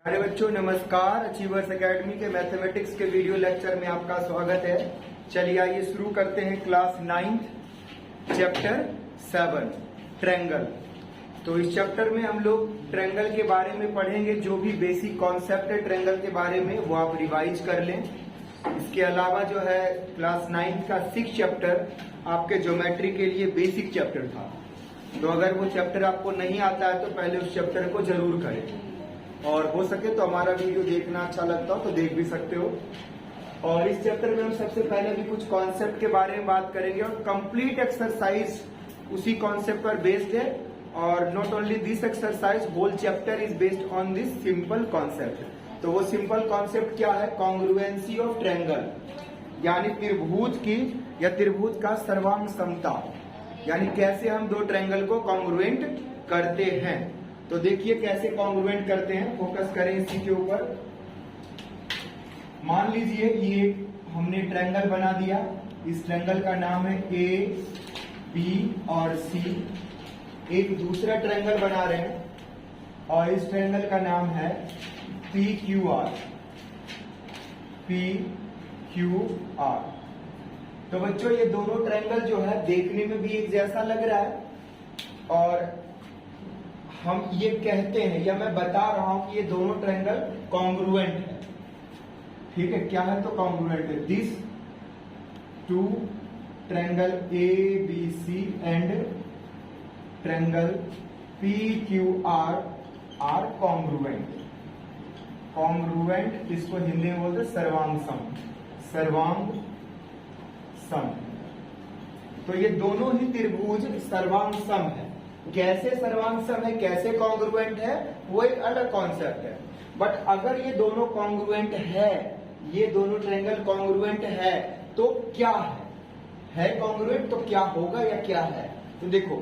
अरे बच्चों नमस्कार। अचीवर्स एकेडमी के मैथमेटिक्स के वीडियो लेक्चर में आपका स्वागत है। चलिए आइए शुरू करते हैं क्लास 9 चैप्टर 7 ट्रायंगल। तो इस चैप्टर में हम लोग ट्रायंगल के बारे में पढ़ेंगे। जो भी बेसिक कॉन्सेप्ट है ट्रायंगल के बारे में वो आप रिवाइज कर लें। इसके अलावा जो है क्लास 9 का 6 चैप्टर आपके ज्योमेट्री के लिए बेसिक चैप्टर था। तो अगर वो चैप्टर आपको नहीं आता है तो पहले उस चैप्टर को जरूर करें, और हो सके तो हमारा वीडियो देखना अच्छा लगता हो तो देख भी सकते हो। और इस चैप्टर में हम सबसे पहले भी कुछ कॉन्सेप्ट के बारे में बात करेंगे और कंप्लीट एक्सरसाइज उसी कॉन्सेप्ट पर बेस्ड है। और not only this exercise, whole chapter is based on this simple concept. तो वो सिंपल कॉन्सेप्ट क्या है? कॉन्ग्रुएंसी ऑफ ट्रायंगल, यानी त्रिभुज की या त्रिभुज का सर्वांग समता, यानी कैसे हम दो ट्रायंगल को कॉन्ग्रुएंट करते हैं। तो देखिए कैसे कॉन्ग्रुएंट करते हैं, फोकस करें इसी के ऊपर। मान लीजिए ये हमने ट्रायंगल बना दिया। इस ट्रायंगल का नाम है ए, बी और सी। एक दूसरा ट्रायंगल बना रहे हैं और इस ट्रायंगल का नाम है P Q are. P Q are. तो बच्चों ये दोनों ट्रायंगल जो है देखने में भी एक जैसा लग रहा है, और हम ये कहते हैं या मैं बता रहा हूं कि ये दोनों ट्रायंगल कॉन्ग्रुएंट है। ठीक है, क्या है? तो कॉन्ग्रुएंट है। This two triangle A B C and triangle P Q R are congruent. Congruent इसको हिंदी में बोलते सर्वांग सम। सर्वांग सम। तो ये दोनों ही त्रिभुज सर्वांग सम है। कैसे सर्वांग सम है, कैसे कॉन्ग्रुएंट है, वो एक अलग कॉन्सेप्ट है। बट अगर ये दोनों कॉन्ग्रुएंट है, ये दोनों ट्रायंगल कॉन्ग्रुएंट है तो क्या है कॉन्ग्रुएंट तो क्या होगा या क्या है? तो देखो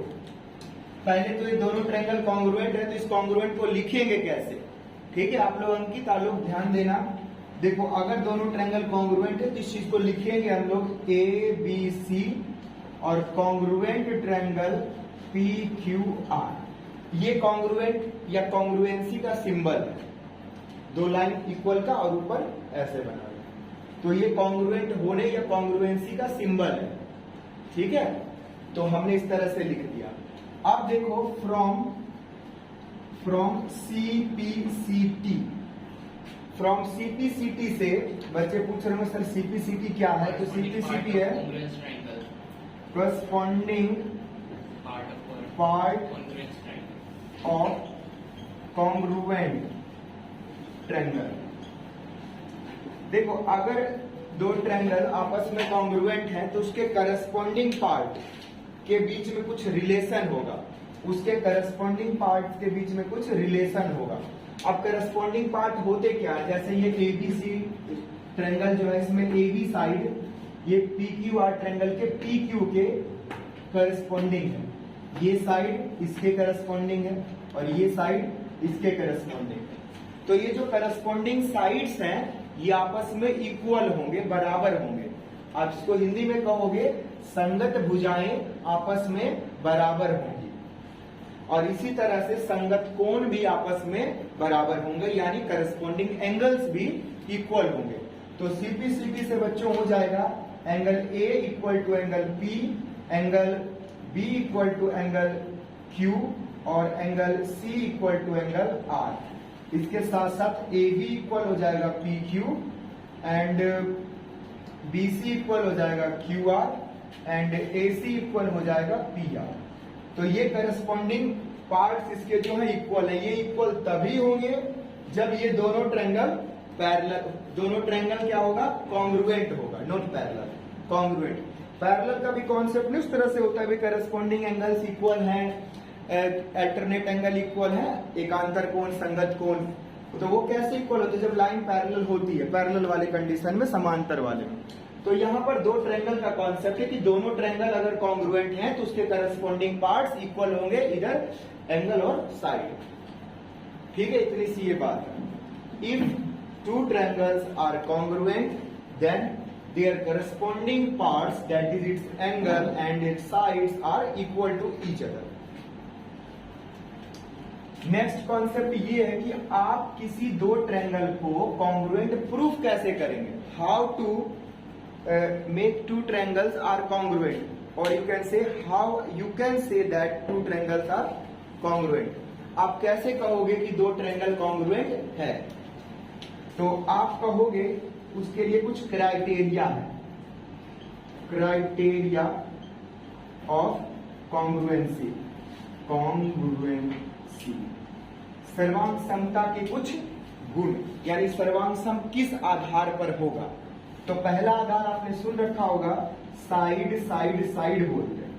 पहले तो ये दोनों ट्रायंगल कॉन्ग्रुएंट है तो इस कॉन्ग्रुएंट को लिखेंगे कैसे? ठीक है, आप लोग अंकित लोग ध्यान देना। देखो अगर दोनों ट्रायंगल कॉन्ग्रुएंट है तो इस चीज को लिखेंगे हम लोग ए बी सी और congruent triangle P Q are. ये कॉन्ग्रुएंट या कॉन्ग्रुएंसी का सिंबल है, दो लाइन इक्वल का और ऊपर ऐसे बना है। तो ये कॉन्ग्रुएंट होने या कॉन्ग्रुएंसी का सिंबल है। ठीक है, तो हमने इस तरह से लिख दिया। अब देखो फ्रॉम सीपीसीटी, फ्रॉम सीपीसीटी से बच्चे पूछ रहे हैं सर सीपीसीटी क्या है? तो सीपीसीटी है corresponding part of congruent triangle. देखो अगर दो ट्रायंगल आपस में कॉन्ग्रुएंट हैं तो उसके करस्पॉन्डिंग पार्ट के बीच में कुछ रिलेशन होगा। उसके करस्पॉन्डिंग पार्ट के बीच में कुछ रिलेशन होगा। अब करस्पॉन्डिंग पार्ट होते क्या है? जैसे ये एबीसी ट्रायंगल जो है इसमें एबी साइड ये पी क्यू आर ट्रायंगल के पी क्यू के करस्पॉन्डिंग है। ये साइड इसके करस्पॉन्डिंग है और ये साइड इसके करस्पॉन्डिंग है। तो ये जो करस्पॉन्डिंग साइड्स हैं ये आपस में इक्वल होंगे, बराबर होंगे। आप इसको हिंदी में कहोगे संगत भुजाएं आपस में बराबर होंगी, और इसी तरह से संगत कोण भी आपस में बराबर होंगे, यानी करस्पॉन्डिंग एंगल्स भी इक्वल होंगे। तो सीपीसीटी से बच्चों हो जाएगा angle A equal to angle P, angle B equal to angle Q और angle C equal to angle R. इसके साथ साथ ए बी इक्वल हो जाएगा P Q and B C equal हो जाएगा Q R and A C equal हो जाएगा पी आर। तो ये करस्पॉन्डिंग पार्ट्स इसके जो है इक्वल है। ये इक्वल तभी होंगे जब ये दोनों ट्रायंगल पैरेलल, दोनों ट्रायंगल क्या होगा? कॉन्ग्रुएंट होगा, नॉट पैरेलल, कॉन्ग्रुएंट। पैरेलल का भी कॉन्सेप्ट नहीं उस तरह से होता है, करस्पॉन्डिंग एंगल्स इक्वल हैं, अल्टरनेट एंगल इक्वल है, एकांतर कोण, संगत कोण। तो वो कैसे इक्वल होते हैं? जब लाइन पैरेलल होती है, पैरेलल वाले कंडीशन में, समांतर वाले में। तो यहाँ पर दो ट्रायंगल का कॉन्सेप्ट है कि दोनों ट्रायंगल अगर कॉन्ग्रुएंट हैं तो उसके करस्पॉन्डिंग पार्ट्स इक्वल होंगे, इधर एंगल और साइड। ठीक है, इतनी सी ये बात है। If two triangles are congruent then their corresponding parts, that is its angle and its sides, are equal to each other. Next concept ये है कि आप किसी दो ट्रायंगल को कॉन्ग्रुएंट प्रूफ कैसे करेंगे, how to make two triangles are congruent, और you can say how you can say that two triangles are congruent. आप कैसे कहोगे कि दो ट्रायंगल कॉन्ग्रुएंट है? तो आप कहोगे उसके लिए कुछ क्राइटेरिया है, क्राइटेरिया ऑफ कॉन्ग्रुएंसी, कॉन्ग्रुएंसी, सर्वांग समता के कुछ गुण, यानी सर्वांग सम किस आधार पर होगा। तो पहला आधार आपने सुन रखा होगा, साइड साइड साइड बोलते हैं।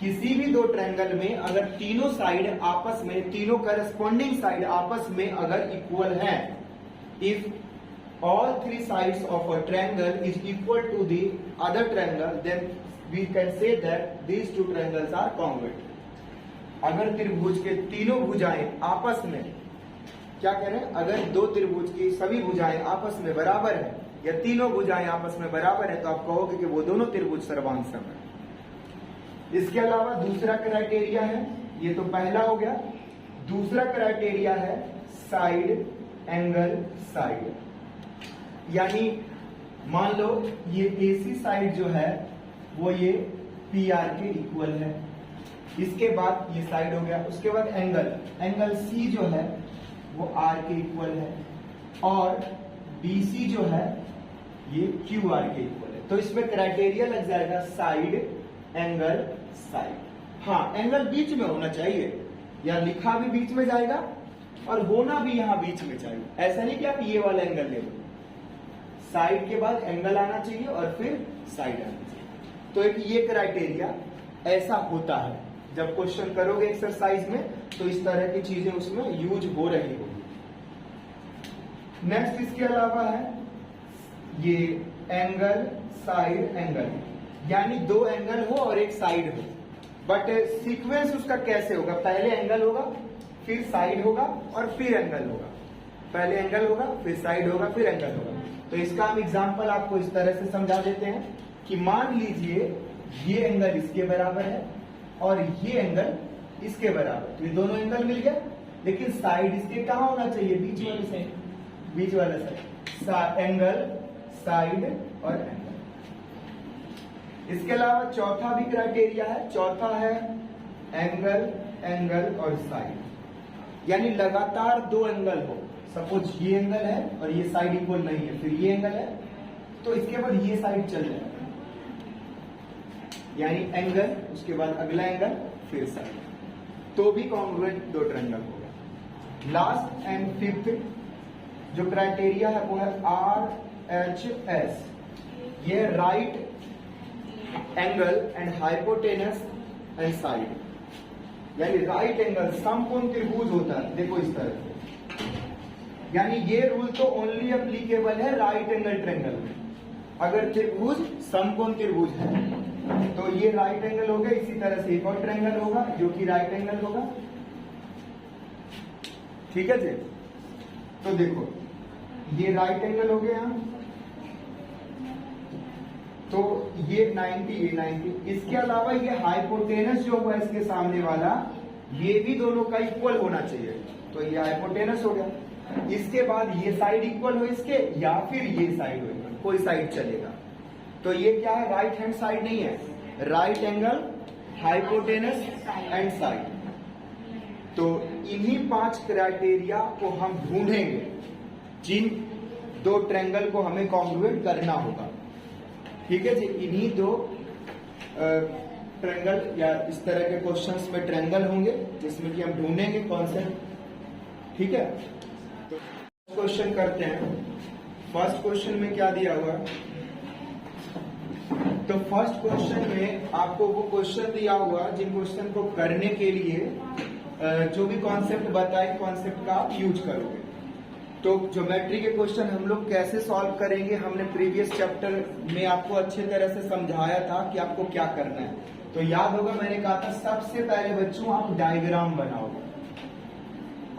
किसी भी दो ट्रायंगल में अगर तीनों साइड आपस में, तीनों करस्पॉन्डिंग साइड आपस में अगर इक्वल है, if all three sides of a triangle is equal to the other triangle, then we can say that these two triangles are congruent. अगर त्रिभुज के तीनों भुजाएं आपस में, क्या कह रहे हैं, अगर दो त्रिभुज की सभी भुजाएं आपस में बराबर है या तीनों भुजाएं आपस में बराबर है, तो आप कहोगे कि वो दोनों त्रिभुज सर्वांग सम है। इसके अलावा दूसरा क्राइटेरिया है, ये तो पहला हो गया, दूसरा क्राइटेरिया है साइड एंगल साइड, यानी मान लो ये AC साइड जो है वो ये PR के इक्वल है, इसके बाद ये साइड हो गया, उसके बाद एंगल, एंगल C जो है वो R के इक्वल है, और BC जो है ये QR के इक्वल है। तो इसमें क्राइटेरिया लग जाएगा साइड एंगल साइड। हाँ, एंगल बीच में होना चाहिए, या लिखा भी बीच में जाएगा और होना भी यहां बीच में चाहिए। ऐसा नहीं कि आप ये वाला एंगल ले लो, साइड के बाद एंगल आना चाहिए और फिर साइड आना चाहिए। तो एक ये क्राइटेरिया ऐसा होता है, जब क्वेश्चन करोगे एक्सरसाइज में तो इस तरह की चीजें उसमें यूज हो रही होगी। नेक्स्ट इसके अलावा है ये एंगल साइड एंगल, यानी दो एंगल हो और एक साइड हो, बट सीक्वेंस उसका कैसे होगा, पहले एंगल होगा फिर साइड होगा और फिर एंगल होगा, पहले एंगल होगा फिर साइड होगा फिर एंगल होगा। तो इसका हम एग्जांपल आपको इस तरह से समझा देते हैं कि मान लीजिए ये एंगल इसके बराबर है और ये एंगल इसके बराबर, तो ये दोनों एंगल मिल गया, लेकिन साइड इसके कहां होना चाहिए, बीच वाले साइड, बीच वाला साइड, एंगल साइड और एंगल। इसके अलावा चौथा भी क्राइटेरिया है, चौथा है एंगल एंगल और साइड, यानी लगातार दो एंगल हो। सपोज ये एंगल है और ये साइड इक्वल नहीं है, फिर ये एंगल है तो इसके बाद ये साइड चल जाएगा, यानी एंगल उसके बाद अगला एंगल फिर साइड, तो भी कॉन्ग्रुएंट दो ट्रायंगल होगा। लास्ट एंड फिफ्थ जो क्राइटेरिया है वो है RHS, ये right angle and hypotenuse and side, यानी राइट एंगल समकोण त्रिभुज होता है, देखो इस तरह से, यानी ये रूल तो ओनली एप्लीकेबल है राइट एंगल ट्रायंगल में। अगर त्रिभुज समकोण त्रिभुज है तो ये राइट एंगल हो गया, इसी तरह से एक और ट्रायंगल होगा जो कि राइट एंगल होगा, ठीक है जी। तो देखो ये राइट एंगल हो गया, तो ये 90 ये 90, इसके अलावा ये हाइपोटेनस जो हुआ इसके सामने वाला, ये भी दोनों का इक्वल होना चाहिए, तो ये हाइपोटेनस हो गया। इसके बाद ये साइड इक्वल हो इसके, या फिर ये साइड हो इक्वल, कोई साइड चलेगा। तो ये क्या है, राइट हैंड साइड नहीं है, right angle hypotenuse and side. तो इन्हीं 5 क्राइटेरिया को हम ढूंढेंगे जिन दो ट्रायंगल को हमें कॉन्ग्रुएंट करना होगा, ठीक है जी। इन्हीं दो ट्रायंगल या इस तरह के क्वेश्चंस में ट्रायंगल होंगे जिसमें कि हम ढूंढेंगे कॉन्सेप्ट, ठीक है। तो क्वेश्चन करते हैं। फर्स्ट क्वेश्चन में क्या दिया हुआ, तो फर्स्ट क्वेश्चन में आपको वो क्वेश्चन दिया हुआ जिन क्वेश्चन को करने के लिए जो भी कॉन्सेप्ट बताए कॉन्सेप्ट का आप यूज करोगे। तो ज्योमेट्री के क्वेश्चन हम लोग कैसे सॉल्व करेंगे, हमने प्रीवियस चैप्टर में आपको अच्छे तरह से समझाया था कि आपको क्या करना है। तो याद होगा मैंने कहा था सबसे पहले बच्चों आप डायग्राम बनाओगे,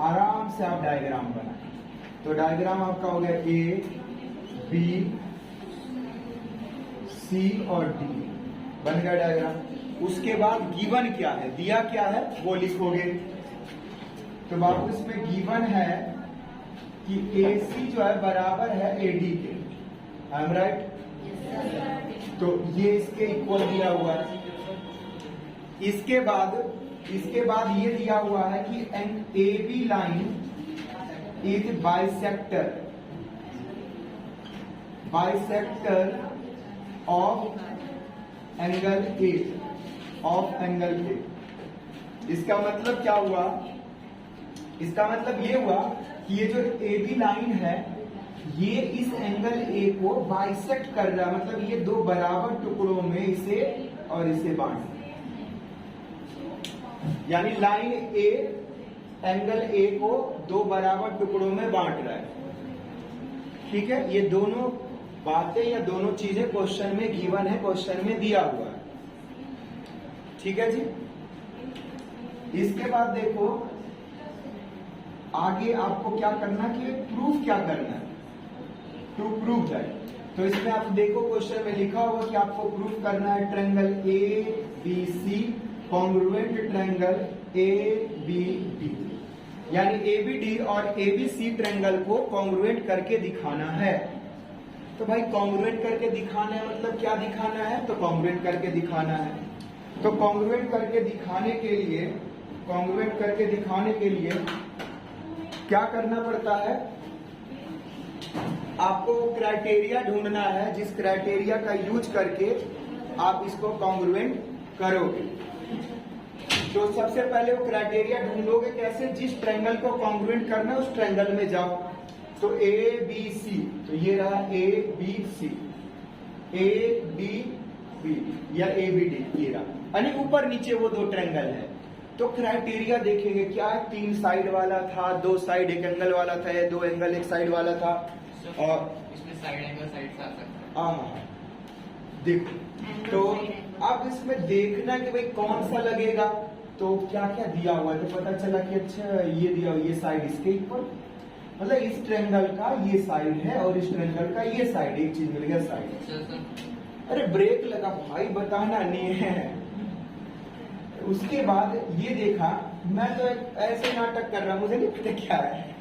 आराम से आप डायग्राम बनाए। तो डायग्राम आपका हो गया A, B, C और D, बन गया डायग्राम। उसके बाद गिवन क्या है, दिया क्या है वो लिखोगे। तो बाबू इसमें गिवन है कि AC जो है बराबर है AD के। I am right? तो ये इसके इक्वल दिया हुआ है। इसके बाद ये दिया हुआ है कि an AB line is bisector of angle A। इसका मतलब क्या हुआ? इसका मतलब ये हुआ कि ये जो AB लाइन है ये इस एंगल A को बाइसेक्ट कर रहा है, मतलब ये दो बराबर टुकड़ों में इसे और इसे बांट, यानी लाइन A एंगल A को दो बराबर टुकड़ों में बांट रहा है। ठीक है, ये दोनों बातें या दोनों चीजें क्वेश्चन में गिवन है, क्वेश्चन में दिया हुआ है। ठीक है जी। इसके बाद देखो आगे आपको क्या करना कि प्रूफ क्या करना है, टू प्रूव दैट। तो इसमें आप देखो क्वेश्चन में लिखा होगा कि आपको प्रूफ करना है triangle ABC congruent triangle ABD, यानी ABD और ABC ट्रायंगल को कॉन्ग्रुएंट करके दिखाना है। तो भाई कॉन्ग्रुएंट करके दिखाना है मतलब क्या दिखाना है? तो कॉन्ग्रुएंट करके दिखाना है। तो कॉन्ग्रुएंट करके दिखाने के लिए क्या करना पड़ता है? आपको क्राइटेरिया ढूंढना है जिस क्राइटेरिया का यूज करके आप इसको कॉन्ग्रुएंट करोगे। तो सबसे पहले वो क्राइटेरिया ढूंढोगे कैसे? जिस ट्रायंगल को कॉन्ग्रुएंट करना है उस ट्रायंगल में जाओ। तो ABC, तो ये रहा ABC, ABB या ABD, ये रहा, यानी ऊपर नीचे वो दो ट्रायंगल है। तो क्राइटेरिया देखेंगे क्या है? 3 साइड वाला था, 2 साइड एक एंगल वाला था, या 2 एंगल एक साइड वाला था, और इसमें साइड एंगल साइड से आ सकता है। हाँ देखो, तो अब इसमें देखना कि भाई कौन सा लगेगा। तो क्या क्या दिया हुआ है? तो पता चला कि अच्छा ये दिया हुआ, ये साइड इसके इक्वल, मतलब इस ट्रायंगल का ये साइड है और इस ट्रायंगल का ये साइड, एक चीज मिल गया साइड। अरे ब्रेक लगा भाई, बताना नहीं है। उसके बाद ये देखा, मैं तो ऐसे नाटक कर रहा हूँ, मुझे नहीं पता क्या है,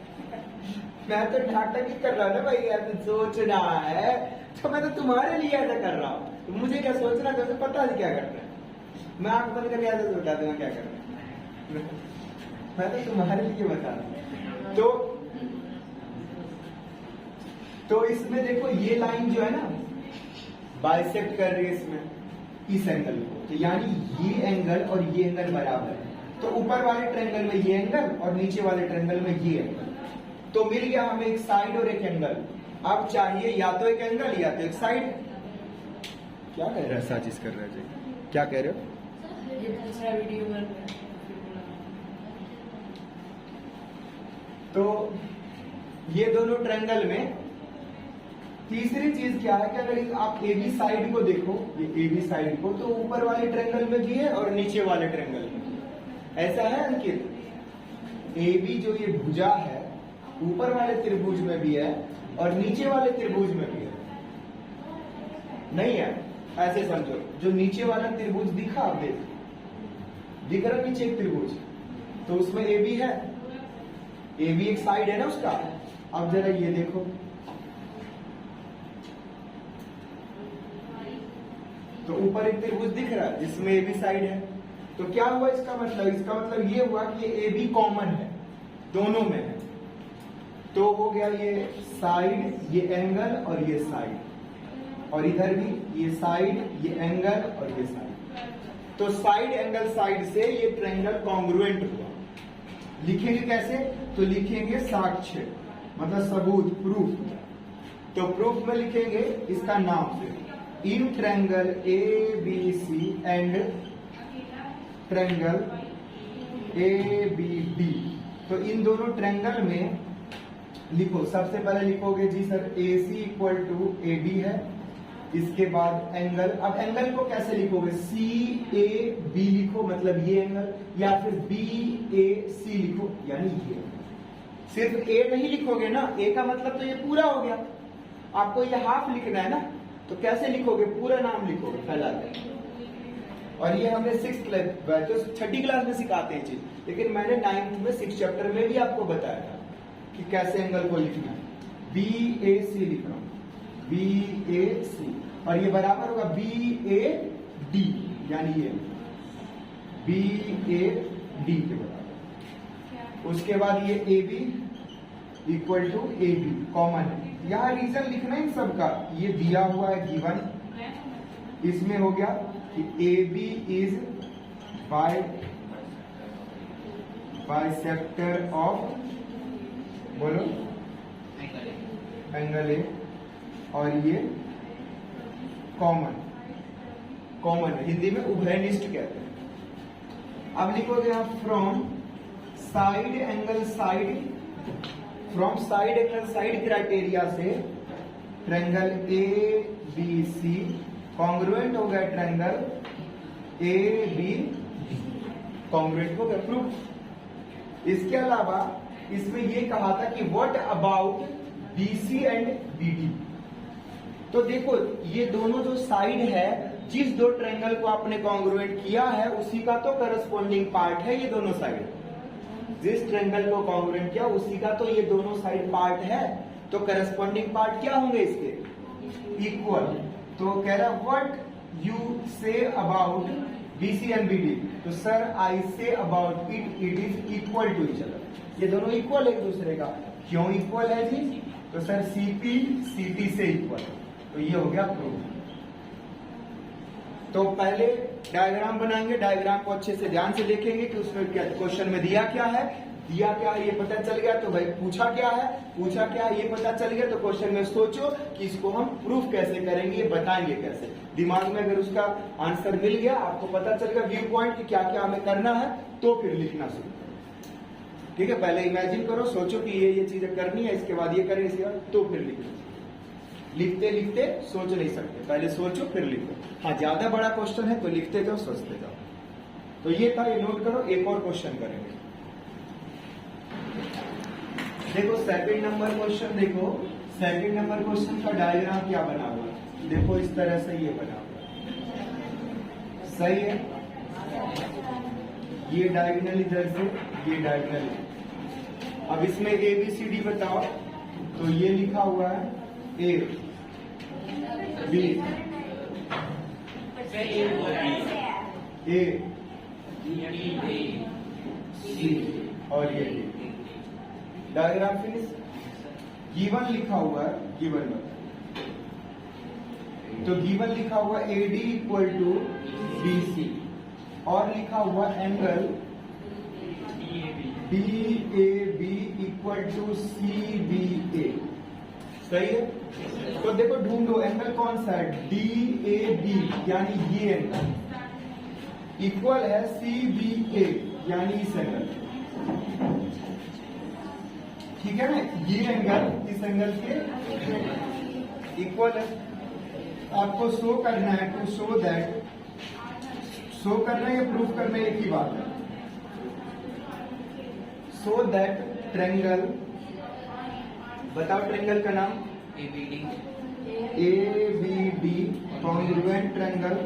मैं तो नाटक ही कर रहा हूँ ना भाई, यार सोचना है तो मैं तो तुम्हारे लिए ऐसा कर रहा हूँ, तो मुझे क्या सोचना था, पता है क्या करना है। मैं आंख बंद करके ऐसा तो बता दूंगा क्या करना है, मैं तो तुम्हारे लिए बता रहा हूँ। तो इसमें देखो ये लाइन जो है ना बाइसेक्ट कर रही है इसमें इस एंगल को, तो यानी ये एंगल और ये एंगल बराबर है। तो ऊपर वाले ट्रायंगल में ये एंगल और नीचे वाले ट्रायंगल में ये एंगल, तो मिल गया हमें एक साइड और एक एंगल। अब चाहिए या तो एक एंगल या तो एक साइड। क्या कह रहा है? साजिश कर रहा है जी, क्या कह रहे हो? ये दूसरा वीडियो में तो ये दोनों ट्रायंगल में तीसरी चीज क्या है कि अगर आप AB साइड को देखो, ये AB साइड को, तो ऊपर वाले ट्रायंगल में भी है और नीचे वाले ट्रायंगल में भी। ऐसा है अंकित? AB जो ये भुजा है ऊपर वाले त्रिभुज में भी है और नीचे वाले त्रिभुज में भी है, नहीं है? ऐसे समझो, जो नीचे वाला त्रिभुज दिखा, आप दिख रहा नीचे एक त्रिभुज, तो उसमें AB है, AB एक साइड है ना उसका। अब जरा ये देखो, तो ऊपर एक त्रिभुज दिख रहा है जिसमें AB साइड है। तो क्या हुआ इसका मतलब? इसका मतलब ये हुआ कि ये AB कॉमन है, दोनों में है। तो हो गया ये साइड, ये एंगल और ये साइड, और इधर भी ये साइड, ये एंगल और ये साइड। तो साइड एंगल साइड से ये ट्रायंगल कॉन्ग्रुएंट हुआ। लिखेंगे कैसे? तो लिखेंगे साक्ष्य, मतलब सबूत, प्रूफ। तो प्रूफ में लिखेंगे इसका नाम से, in triangle ABC and triangle ABD। तो इन दोनों ट्रायंगल में लिखो, सबसे पहले लिखोगे जी sir AC equal to AD है, इसके बाद एंगल। अब एंगल को कैसे लिखोगे? CAB लिखो, मतलब ये एंगल, या फिर BAC लिखो, यानी ये। सिर्फ A नहीं लिखोगे ना, A का मतलब तो ये पूरा हो गया, आपको ये हाफ लिखना है ना, तो कैसे लिखोगे? पूरा नाम लिखोगे फैला के, और ये हमने 6th क्लास तो 6ठी क्लास में सिखाते हैं चीज, लेकिन मैंने 9th में 6th चैप्टर में भी आपको बताया था कि कैसे एंगल को लिखना है। BAC लिख रहा हूं, BAC, और ये बराबर होगा BAD, यानी ये BAD के बराबर। उसके बाद ये AB equal to AB common है। यहाँ रीजन लिखना है इन सबका, ये दिया हुआ है गिवन, इसमें हो गया कि AB इज बाइसेक्टर ऑफ, बोलो, एंगल ए, और ये कॉमन है, हिंदी में उभयनिष्ठ कहते हैं। अब लिखोगे आप from side angle side criteria से ट्रायंगल ABC कॉन्ग्रुएंट हो गया, ट्रायंगल AB कॉन्ग्रुएंट हो गया, प्रूफ। इसके अलावा इसमें ये कहा था कि what about BC and BD। तो देखो ये दोनों जो साइड है, जिस दो ट्रायंगल को आपने कॉन्ग्रुएंट किया है उसी का तो करस्पॉन्डिंग पार्ट है ये दोनों साइड। जिस ट्रायंगल को कॉन्ग्रुएंट किया उसी का तो ये दोनों साइड पार्ट है, तो करस्पॉन्डिंग पार्ट क्या होंगे इसके? इक्वल। तो कह रहा what you say about BC and BD, तो sir I say about it is equal to each other. ये दोनों इक्वल है एक दूसरे का। क्यों इक्वल है जी? तो सर CP से इक्वल, तो ये हो गया प्रूफ। तो पहले डायग्राम बनाएंगे, डायग्राम को अच्छे से ध्यान से देखेंगे कि उसमें क्या क्वेश्चन में दिया क्या है ये पता चल गया तो भाई पूछा क्या है ये पता चल गया, तो क्वेश्चन में सोचो कि इसको हम प्रूफ कैसे करेंगे, ये बताएंगे कैसे। दिमाग में अगर उसका आंसर मिल गया, आपको पता चल गया व्यू पॉइंट कि क्या क्या हमें करना है, तो फिर लिखना शुरू करो। ठीक है, पहले इमेजिन करो, सोचो कि ये चीजें करनी है, इसके बाद ये करें, इसके बाद तो फिर लिखना। लिखते लिखते सोच नहीं सकते, पहले सोचो फिर लिखो। हाँ, ज्यादा बड़ा क्वेश्चन है तो लिखते जाओ, सोचते जाओ। तो ये था, ये नोट करो। एक और क्वेश्चन करेंगे। देखो सेकंड नंबर क्वेश्चन, देखो सेकंड नंबर क्वेश्चन का डायग्राम क्या बना हुआ है। देखो इस तरह से ये बना हुआ है, सही है। ये डायगोनल इधर से, ये डायगोनल। अब इसमें ABCD बताओ, तो ये लिखा हुआ है A B A C और ये D। Diagram finish. गिवन लिखा हुआ है, गिवन तो गिवन लिखा हुआ AD इक्वल टू BC, और लिखा हुआ angle DAB equal to CBA। सही है। तो देखो ढूंढो एंगल कौन सा है, DAB यानी ये एंगल इक्वल है CBA यानी इस एंगल। ठीक है ना, ये एंगल इस एंगल के इक्वल है। आपको शो करना है, टू शो दैट, शो करना है या प्रूफ करना है, एक ही बात है। सो दैट ट्रायंगल, बताओ ट्रायंगल का नाम, ABD कॉन्ग्रुएंट ट्रायंगल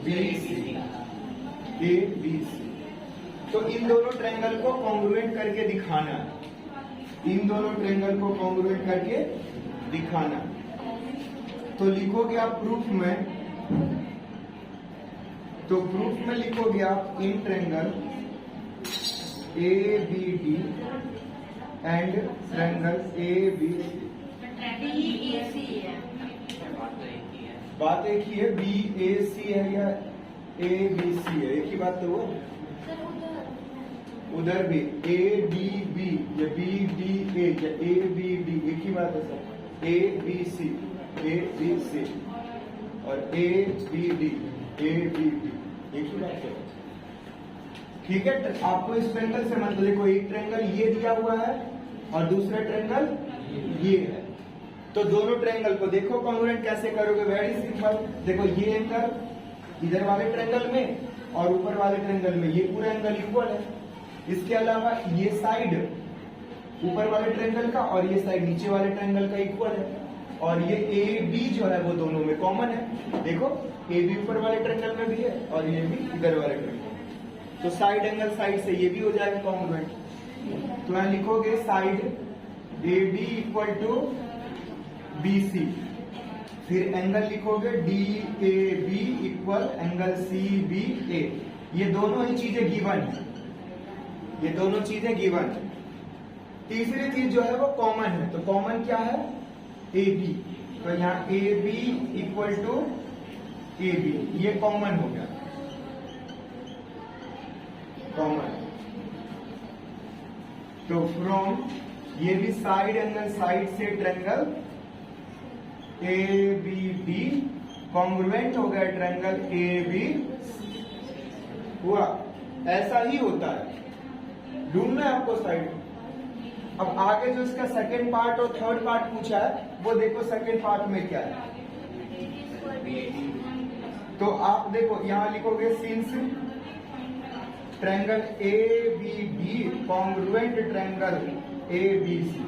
ABC। तो इन दोनों ट्रायंगल को कॉन्ग्रुएंट करके दिखाना है, इन दोनों ट्रायंगल को कॉन्ग्रुएंट करके दिखाना। तो लिखोगे आप प्रूफ में, तो प्रूफ में लिखोगे आप in triangle ABD and triangle ABC। बात एक ही है, BAC है या ABC है, एक ही बात तो वो। उधर भी ADB या BDA या ABD, एक ही बात है सर। ABC और ABD एक ही बात है। ठीक है, आपको इस ट्रायंगल से मतलब, देखो एक ट्रायंगल ये दिया हुआ है और दूसरा ट्रायंगल ये है, तो दोनों ट्रायंगल को देखो कॉन्ग्रुएंट कैसे करोगे। वेरी सिंपल, देखो ये एंगल इधर वाले ट्रायंगल में और ऊपर वाले ट्रायंगल में, ये पूरा एंगल इक्वल है। इसके अलावा ये साइड ऊपर वाले ट्रायंगल का और ये साइड नीचे वाले ट्रायंगल का इक्वल है। और ये ए बी जो है वो दोनों में कॉमन है। देखो ए बी ऊपर वाले ट्रायंगल में भी है और ये भी इधर वाले ट्रायंगल। तो साइड एंगल साइड से ये भी हो जाएगा कॉन्ग्रुएंट। तो यहां लिखोगे side A B equal to B C, फिर एंगल लिखोगे D A B equal angle C B A. ये दोनों ही चीजें गिवन है, ये दोनों चीजें गिवन है। तीसरी चीज जो है वो कॉमन है, तो कॉमन क्या है ए बी, तो यहाँ A B equal to A B, ये कॉमन हो गया, कॉमन। तो फ्रॉम ये भी साइड एंगल साइड से triangle A B D congruent हो गया ट्रायंगल ए बी हुआ। ऐसा ही होता है, ढूंढना है आपको साइड। अब आगे जो इसका सेकंड पार्ट और थर्ड पार्ट पूछा है वो देखो सेकंड पार्ट में क्या है। तो आप देखो यहां लिखोगे since triangle A B D congruent triangle A B C,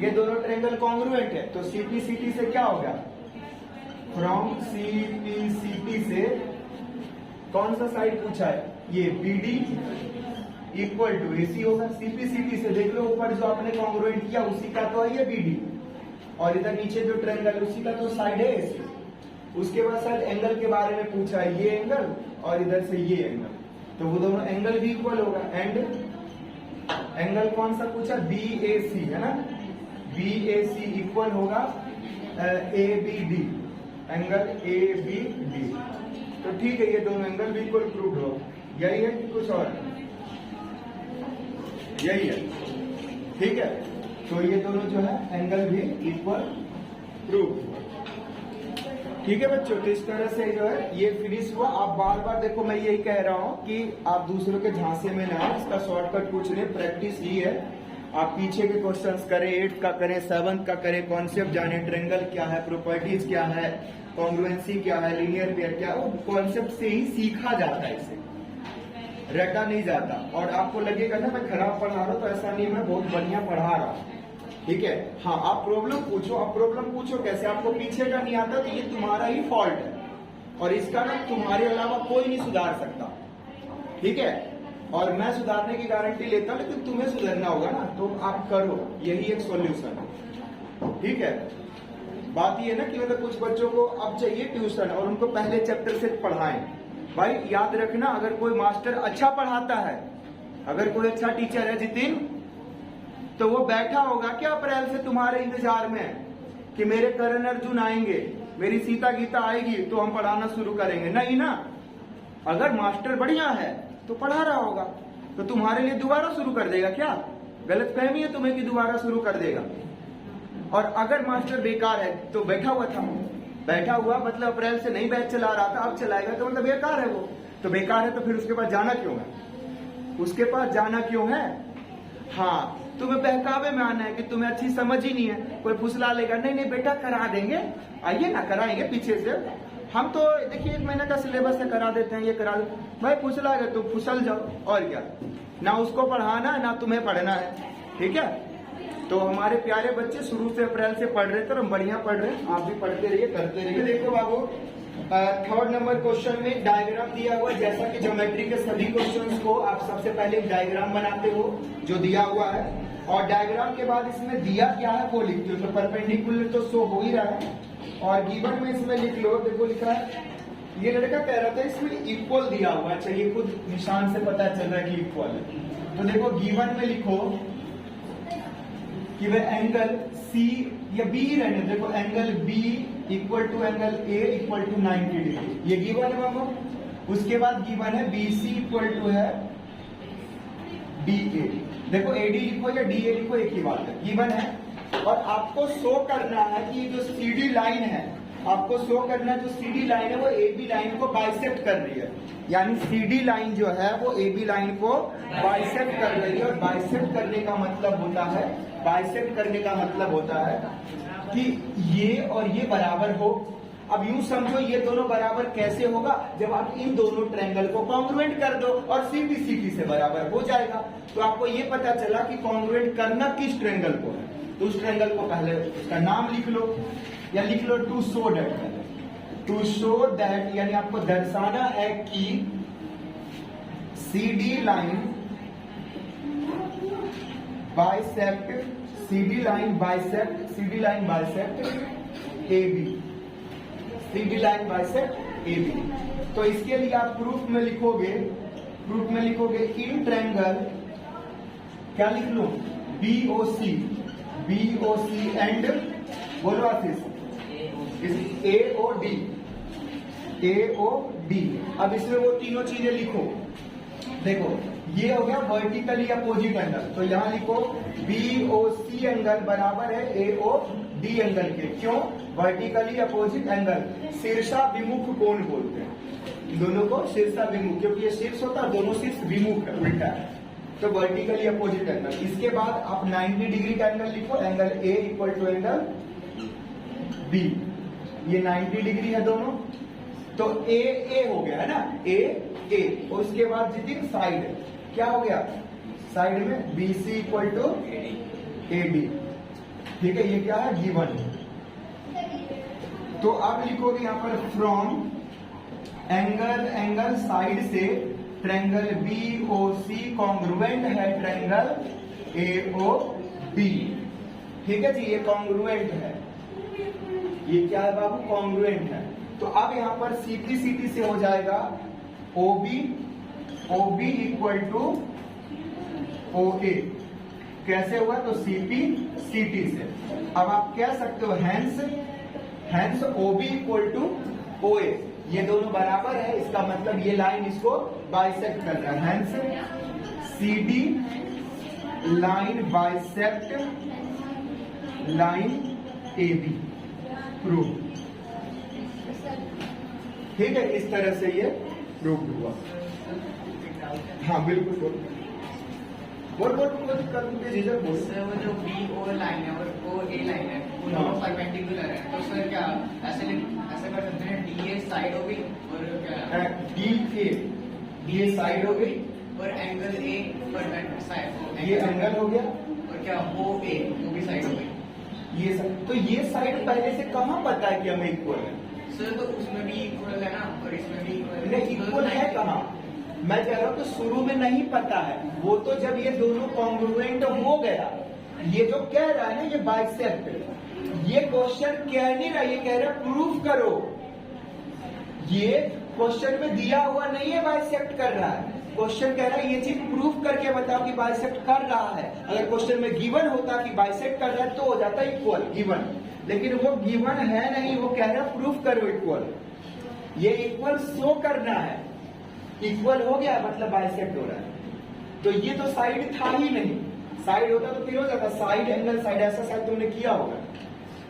ये दोनों ट्रायंगल कॉन्ग्रुएंट है। तो सीपी सीटी से क्या हो गया, फ्रॉम सीपी सीटी से कौन सा साइड पूछा है, ये B D equal to AC होगा। सीपी सीटी से देख लो ऊपर जो आपने कॉन्ग्रुएंट किया उसी का तो है ये बीडी, और इधर नीचे जो ट्रायंगल है उसी का तो साइड है एसी। उसके बाद सर एंगल के बारे में पूछा है, ये एंगल और इधर से ये एंगल, तो वो दोनों एंगल भी इक्वल होगा। एंड एंगल कौन सा पूछा, बी ए सी है ना, बी ए सी इक्वल होगा A B D, angle A B D. तो ठीक है, ये दोनों एंगल भी इक्वल प्रूव हो। यही है कि कुछ और, यही है, ठीक है। तो ये दोनों जो है एंगल भी इक्वल प्रूव, ठीक है बच्चों। तो इस तरह से जो है ये फिनिश हुआ। आप बार बार देखो मैं यही कह रहा हूं कि आप दूसरों के झांसे में ना आए, इसका शॉर्टकट कुछ नहीं, प्रैक्टिस ही है। आप पीछे के क्वेश्चंस करें, 8th का करें, 7th का करें, कॉन्सेप्ट जाने, ट्रायंगल क्या है, प्रॉपर्टीज क्या है, कॉन्ग्रुएंसी क्या है, लीनियर पेयर क्या है, वो कॉन्सेप्ट से ही सीखा जाता है, इसे रटा नहीं जाता। और आपको लगेगा ना मैं खराब पढ़ा रहा हूं, तो ऐसा नहीं, मैं बहुत बढ़िया पढ़ा रहा हूं, ठीक है। हाँ, आप प्रॉब्लम पूछो। आप प्रॉब्लम पूछो कैसे, आपको पीछे का नहीं आता तो ये तुम्हारा ही फॉल्ट है, और इसका ना तुम्हारे अलावा कोई नहीं सुधार सकता, ठीक है। और मैं सुधारने की गारंटी लेता हूं, लेकिन तुम्हें सुधरना होगा ना, तो आप करो, यही एक सॉल्यूशन है, ठीक है। बात ये ना कि मतलब कुछ बच्चों को अब चाहिए ट्यूशन और उनको पहले चैप्टर से पढ़ाएं। भाई याद रखना, अगर कोई मास्टर अच्छा पढ़ाता है, अगर कोई अच्छा टीचर है जितिन, तो वो बैठा होगा क्या अप्रैल से तुम्हारे इंतजार में कि मेरे करण अर्जुन आएंगे, मेरी सीता गीता आएगी तो हम पढ़ाना शुरू करेंगे, नहीं ना। अगर मास्टर बढ़िया है तो पढ़ा रहा होगा, तो तुम्हारे लिए दोबारा शुरू कर देगा क्या, गलतफहमी है तुम्हें कि दोबारा शुरू कर देगा। और अगर मास्टर बेकार है तो बैठा हुआ था, बैठा हुआ मतलब अप्रैल से नहीं बैच चला रहा था, अब चलाएगा तो मतलब बेकार है वो, तो बेकार है तो फिर उसके पास जाना क्यों है, उसके पास जाना क्यों है। हाँ, तुम्हें बहकावे में आना है कि तुम्हें अच्छी समझ ही नहीं है, कोई फुसला लेगा, नहीं नहीं बेटा करा देंगे, आइए ना कराएंगे पीछे से, हम तो देखिए 1 महीने का सिलेबस है, करा देते हैं, ये करा दो। भाई फुसलाएगा तो फुसल जाओ, और क्या, ना उसको पढ़ाना है ना तुम्हें पढ़ना है, ठीक है। तो हमारे प्यारे बच्चे शुरू से अप्रैल से पढ़ रहे थे और हम बढ़िया पढ़ रहे हैं, आप भी पढ़ते रहिए, करते रहिए। देखो बाबू, 3rd नंबर क्वेश्चन में डायग्राम दिया हुआ है। जैसा कि ज्योमेट्री के सभी क्वेश्चंस को आप सबसे पहले एक डायग्राम बनाते हो जो दिया हुआ है, और डायग्राम के बाद इसमें दिया क्या है वो लिखते हो। तो परपेंडिकुलर तो शो हो ही रहा है, और गिवन में इसमें लिख लो, देखो लिखा है, ये लड़का कह रहा था इसमें इक्वल दिया हुआ है, चाहिए खुद निशान से पता चल रहा है कि इक्वल है। तो देखो गिवन में लिखो कि वह एंगल सी या बी रहने, देखो angle B equal to angle A equal to 90 degree, ये गिवन है बाबू। उसके बाद गिवन है बी सी इक्वल टू है डी ए, देखो एडी लिखो या डी ए लिखो, एक ही बात है, गिवन है। और आपको शो करना है कि जो सीडी लाइन है, आपको शो करना है जो सीडी लाइन है वो ए बी लाइन को बाइसेक्ट कर रही है, यानी सीडी लाइन जो है वो ए बी लाइन को बाइसेक्ट कर रही है। और बाइसेक्ट करने का मतलब होता है, बाइसेक्ट करने का मतलब होता है कि ये और ये बराबर हो। अब यूं समझो ये दोनों बराबर कैसे होगा, जब आप इन दोनों ट्रायंगल को कॉन्ग्रुएंट कर दो और सीपी सीपी से बराबर हो जाएगा। तो आपको ये पता चला कि कॉन्ग्रुएंट करना किस ट्रायंगल को है। तो उस ट्रायंगल को पहले उसका नाम लिख लो, या लिख लो to show that. To show that यानी आपको दर्शाना है कि CD line bisect CD line bisect AB, CD line bisect AB। तो इसके लिए आप प्रूफ में लिखोगे इन ट्रायंगल क्या लिख लो, BOC एंड बोलो आशीष AOD। अब इसमें वो तीनों चीजें लिखो। देखो ये हो गया वर्टिकली अपोजिट एंगल, तो यहां लिखो BOC एंगल बराबर है AOD एंगल के। क्यों? वर्टिकली अपोजिट एंगल शीर्षाभिमुख कोण बोलते हैं दोनों को, शीर्षाभिमुख, क्योंकि ये शीर्ष होता है, दोनों शीर्ष विमुख है, उल्टा है, तो वर्टिकली अपोजिट एंगल। इसके बाद आप 90 डिग्री का एंगल लिखो, angle A equal to angle B। ये 90 डिग्री है दोनों, तो A हो गया है ना, A। और उसके बाद जितनी साइड क्या हो गया, साइड में BC इक्वल टू AD। ठीक है, ये क्या है, गिवन। तो अब लिखोगे यहां पर फ्रॉम एंगल साइड से ट्रायंगल BOC कॉन्ग्रुएंट है ट्रायंगल AOB। ठीक है जी, ये कॉन्ग्रुएंट है, ये क्या है बाबू, कॉन्ग्रुएंट है। तो अब यहां पर CP से हो जाएगा OB इक्वल टू OA। कैसे हुआ, तो CP से। अब आप कह सकते हो hence OB equal to OA, ये दोनों बराबर है, इसका मतलब ये लाइन इसको बाइसेक्ट कर रहा है। Hence CD line bisect line AB, prove. ठीक है, इस तरह से ये प्रूव हुआ। हाँ बिल्कुल, बोल कोई दिक्कत नहीं, झिझक बोल। सर वो जो BO लाइन है और OA लाइन है वो दोनों परपेंडिकुलर है, तो सर क्या ऐसे कर सकते हैं, DA साइड हो गई और क्या DA साइड हो गई और एंगल A पर साइड, ये एंगल हो गया, और क्या OA वो भी साइड हो गई। ये तो ये साइड पहले से कहाँ पता है कि हमें इक्वल है? सर तो उसमें भी इक्वल है ना और इसमें भी इक्वल है। नहीं, इक्वल है कहाँ? मैं कह रहा हूँ तो शुरू में नहीं पता है, वो तो जब ये दोनों कॉन्ग्रुएंट हो गया। ये जो कह रहा है ना ये बाइसेक्ट, ये क्वेश्चन कह नहीं रहा, ये कह रहा है प्रूफ करो। ये क्वेश्चन में दिया हुआ नहीं है बाइसेक्ट कर रहा है, क्वेश्चन कह रहा है ये चीज प्रूफ करके बताओ कि बाइसेक्ट कर रहा है। अगर क्वेश्चन में गिवन होता कि बाइसेक्ट कर रहा है तो हो जाता इक्वल गिवन, लेकिन वो गिवन है नहीं, वो कह रहा है प्रूफ करो इक्वल। ये इक्वल शो करना है, इक्वल हो गया मतलब बाइसेक्ट हो रहा है। तो ये तो साइड था ही नहीं, साइड होता तो फिर हो जाता साइड एंगल साइड, ऐसा साइड तुमने किया होगा।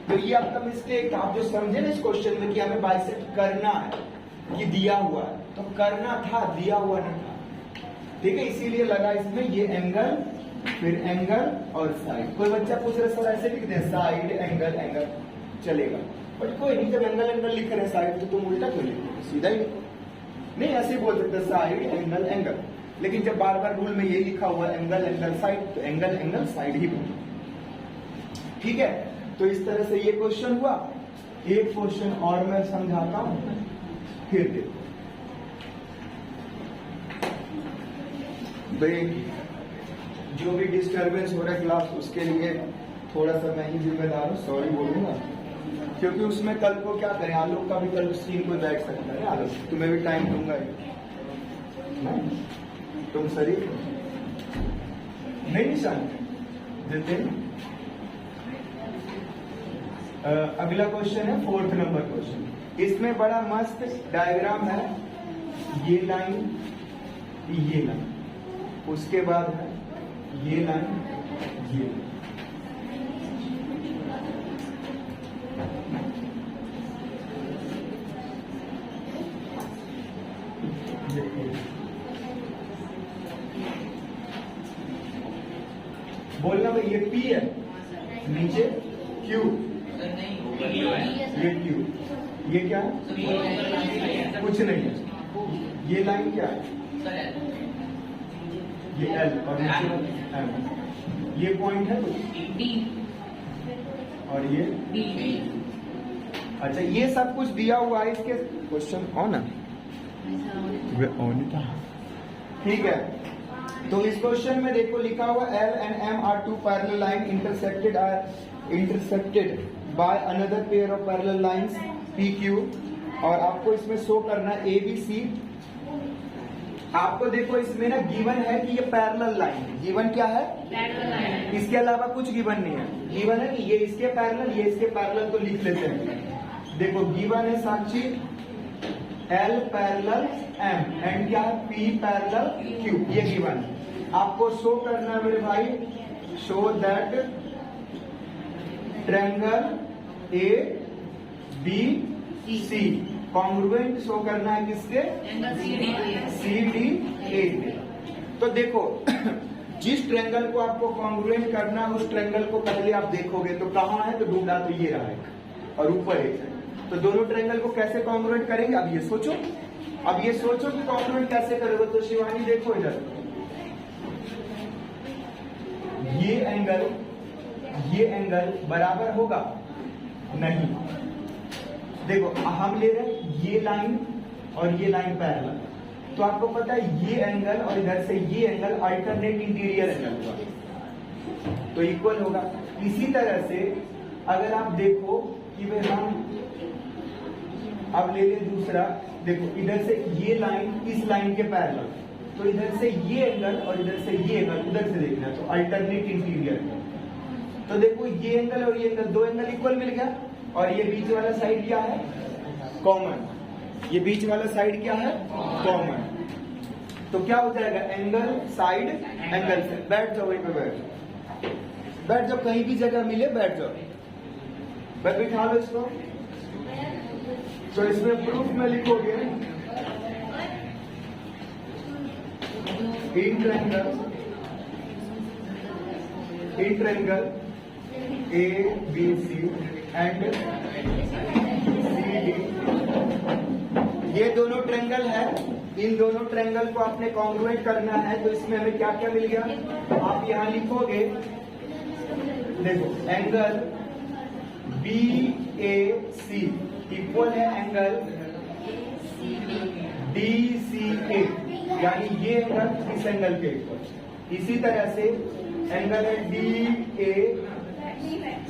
तो ये आपका मिस्टेक था, आप जो समझे ना इस क्वेश्चन में कि हमें बाइसेक्ट करना है, कि दिया हुआ है, तो करना था, दिया हुआ नहीं था। ठीक है, इसीलिए लगा इसमें ये एंगल, फिर एंगल और साइड। कोई बच्चा पूछ रहा सर ऐसे लिख दे साइड एंगल चलेगा, बट कोई नहीं, जब एंगल लिख रहे साइड तो तुम उल्टा क्यों लिखो, सीधा ही लिखो। नहीं ऐसे बोल सकते साइड एंगल, लेकिन जब बार बार रूल में ये लिखा हुआ एंगल साइड, तो एंगल साइड ही बोलो। ठीक है, तो इस तरह से ये क्वेश्चन हुआ। एक क्वेश्चन और मैं समझाता हूं, फिर देखो। जो भी डिस्टरबेंस हो रहा है क्लास, उसके लिए थोड़ा सा मैं ही जिम्मेदार हूँ, सॉरी बोलूंगा, क्योंकि उसमें कल को क्या करें, आलोक का भी कल सीन कोई बैठ सकता है। आलोक तुम्हें भी टाइम दूंगा, तुम शरीफ नहीं निशान देते। अगला क्वेश्चन है 4th नंबर क्वेश्चन। इसमें बड़ा मस्त डायग्राम है, ये लाइन, उसके बाद है ये लाइन, ये बोलना भाई, ये P है, नीचे Q, सर नहीं होगा ये क्यू, ये क्या है? कुछ नहीं है। ये लाइन क्या है? सर ये एल और नीचे एम। ये पॉइंट है कुछ, डी और ये डी अच्छा, ये सब कुछ दिया हुआ है। इसके क्वेश्चन ऑन है, वे ऑन ही था। ठीक है, तो इस क्वेश्चन में देखो लिखा हुआ L and M are two parallel line intersected by another pair of parallel lines P Q, और आपको इसमें शो करना है ए बी सी। आपको देखो इसमें ना गिवन है कि ये पैरेलल लाइन है। गिवन क्या है? इसके अलावा कुछ गिवन नहीं है। गिवन है कि ये इसके पैरेलल, ये इसके पैरेलल, तो लिख लेते हैं। देखो गिवन है Sakshi L parallel M and क्या है? P पैरेलल Q, ये गिवन है। आपको शो करना है मेरे भाई, show that triangle A B C congruent show करना है किसके? Angle C D A. तो देखो जिस ट्रायंगल को आपको कॉन्ग्रुएंट करना है उस ट्रायंगल को पहले आप देखोगे तो कहाँ है, तो ढूंढा तो ये रहा है, और ऊपर एक है। तो दोनों ट्रायंगल को कैसे कॉन्ग्रुएंट करेंगे? अब ये सोचो, अब ये सोचो कि कॉन्ग्रुएंट कैसे करोगे। तो शिवानी देखो इधर, ये एंगल बराबर होगा नहीं। देखो हम ले रहे हैं ये लाइन और ये लाइन पैरेलल, तो आपको पता है ये एंगल और इधर से ये एंगल अल्टरनेट इंटीरियर एंगल होगा, तो इक्वल होगा। इसी तरह से अगर आप देखो कि भाई हम अब ले लें दूसरा, देखो इधर से ये लाइन इस लाइन के पैरेलल, तो इधर से ये एंगल और इधर से ये एंगल उधर से देखना है, तो अल्टरनेट इंटीरियर। तो देखो ये एंगल और ये एंगल, दो एंगल इक्वल मिल गया, और ये बीच वाला साइड क्या है? कॉमन। ये बीच वाला साइड क्या है? कॉमन। तो क्या हो जाएगा? एंगल साइड एंगल से। बैठ जाओ, वहीं पे बैठ जाओ, कहीं भी जगह मिले बैठ जाओ, बस बिठा लो इसको। तो इसमें प्रूफ में लिखोगे in triangle A B C and C D, ये दोनों ट्रायंगल है। इन दोनों ट्रायंगल को आपने कॉन्ग्रुएंट करना है, तो इसमें हमें क्या क्या मिल गया? आप यहां लिखोगे, देखो एंगल बी ए सी इक्वल है एंगल डी सी ए, यानी ये एंगल इस एंगल के इक्वल। इसी तरह से एंगल है D A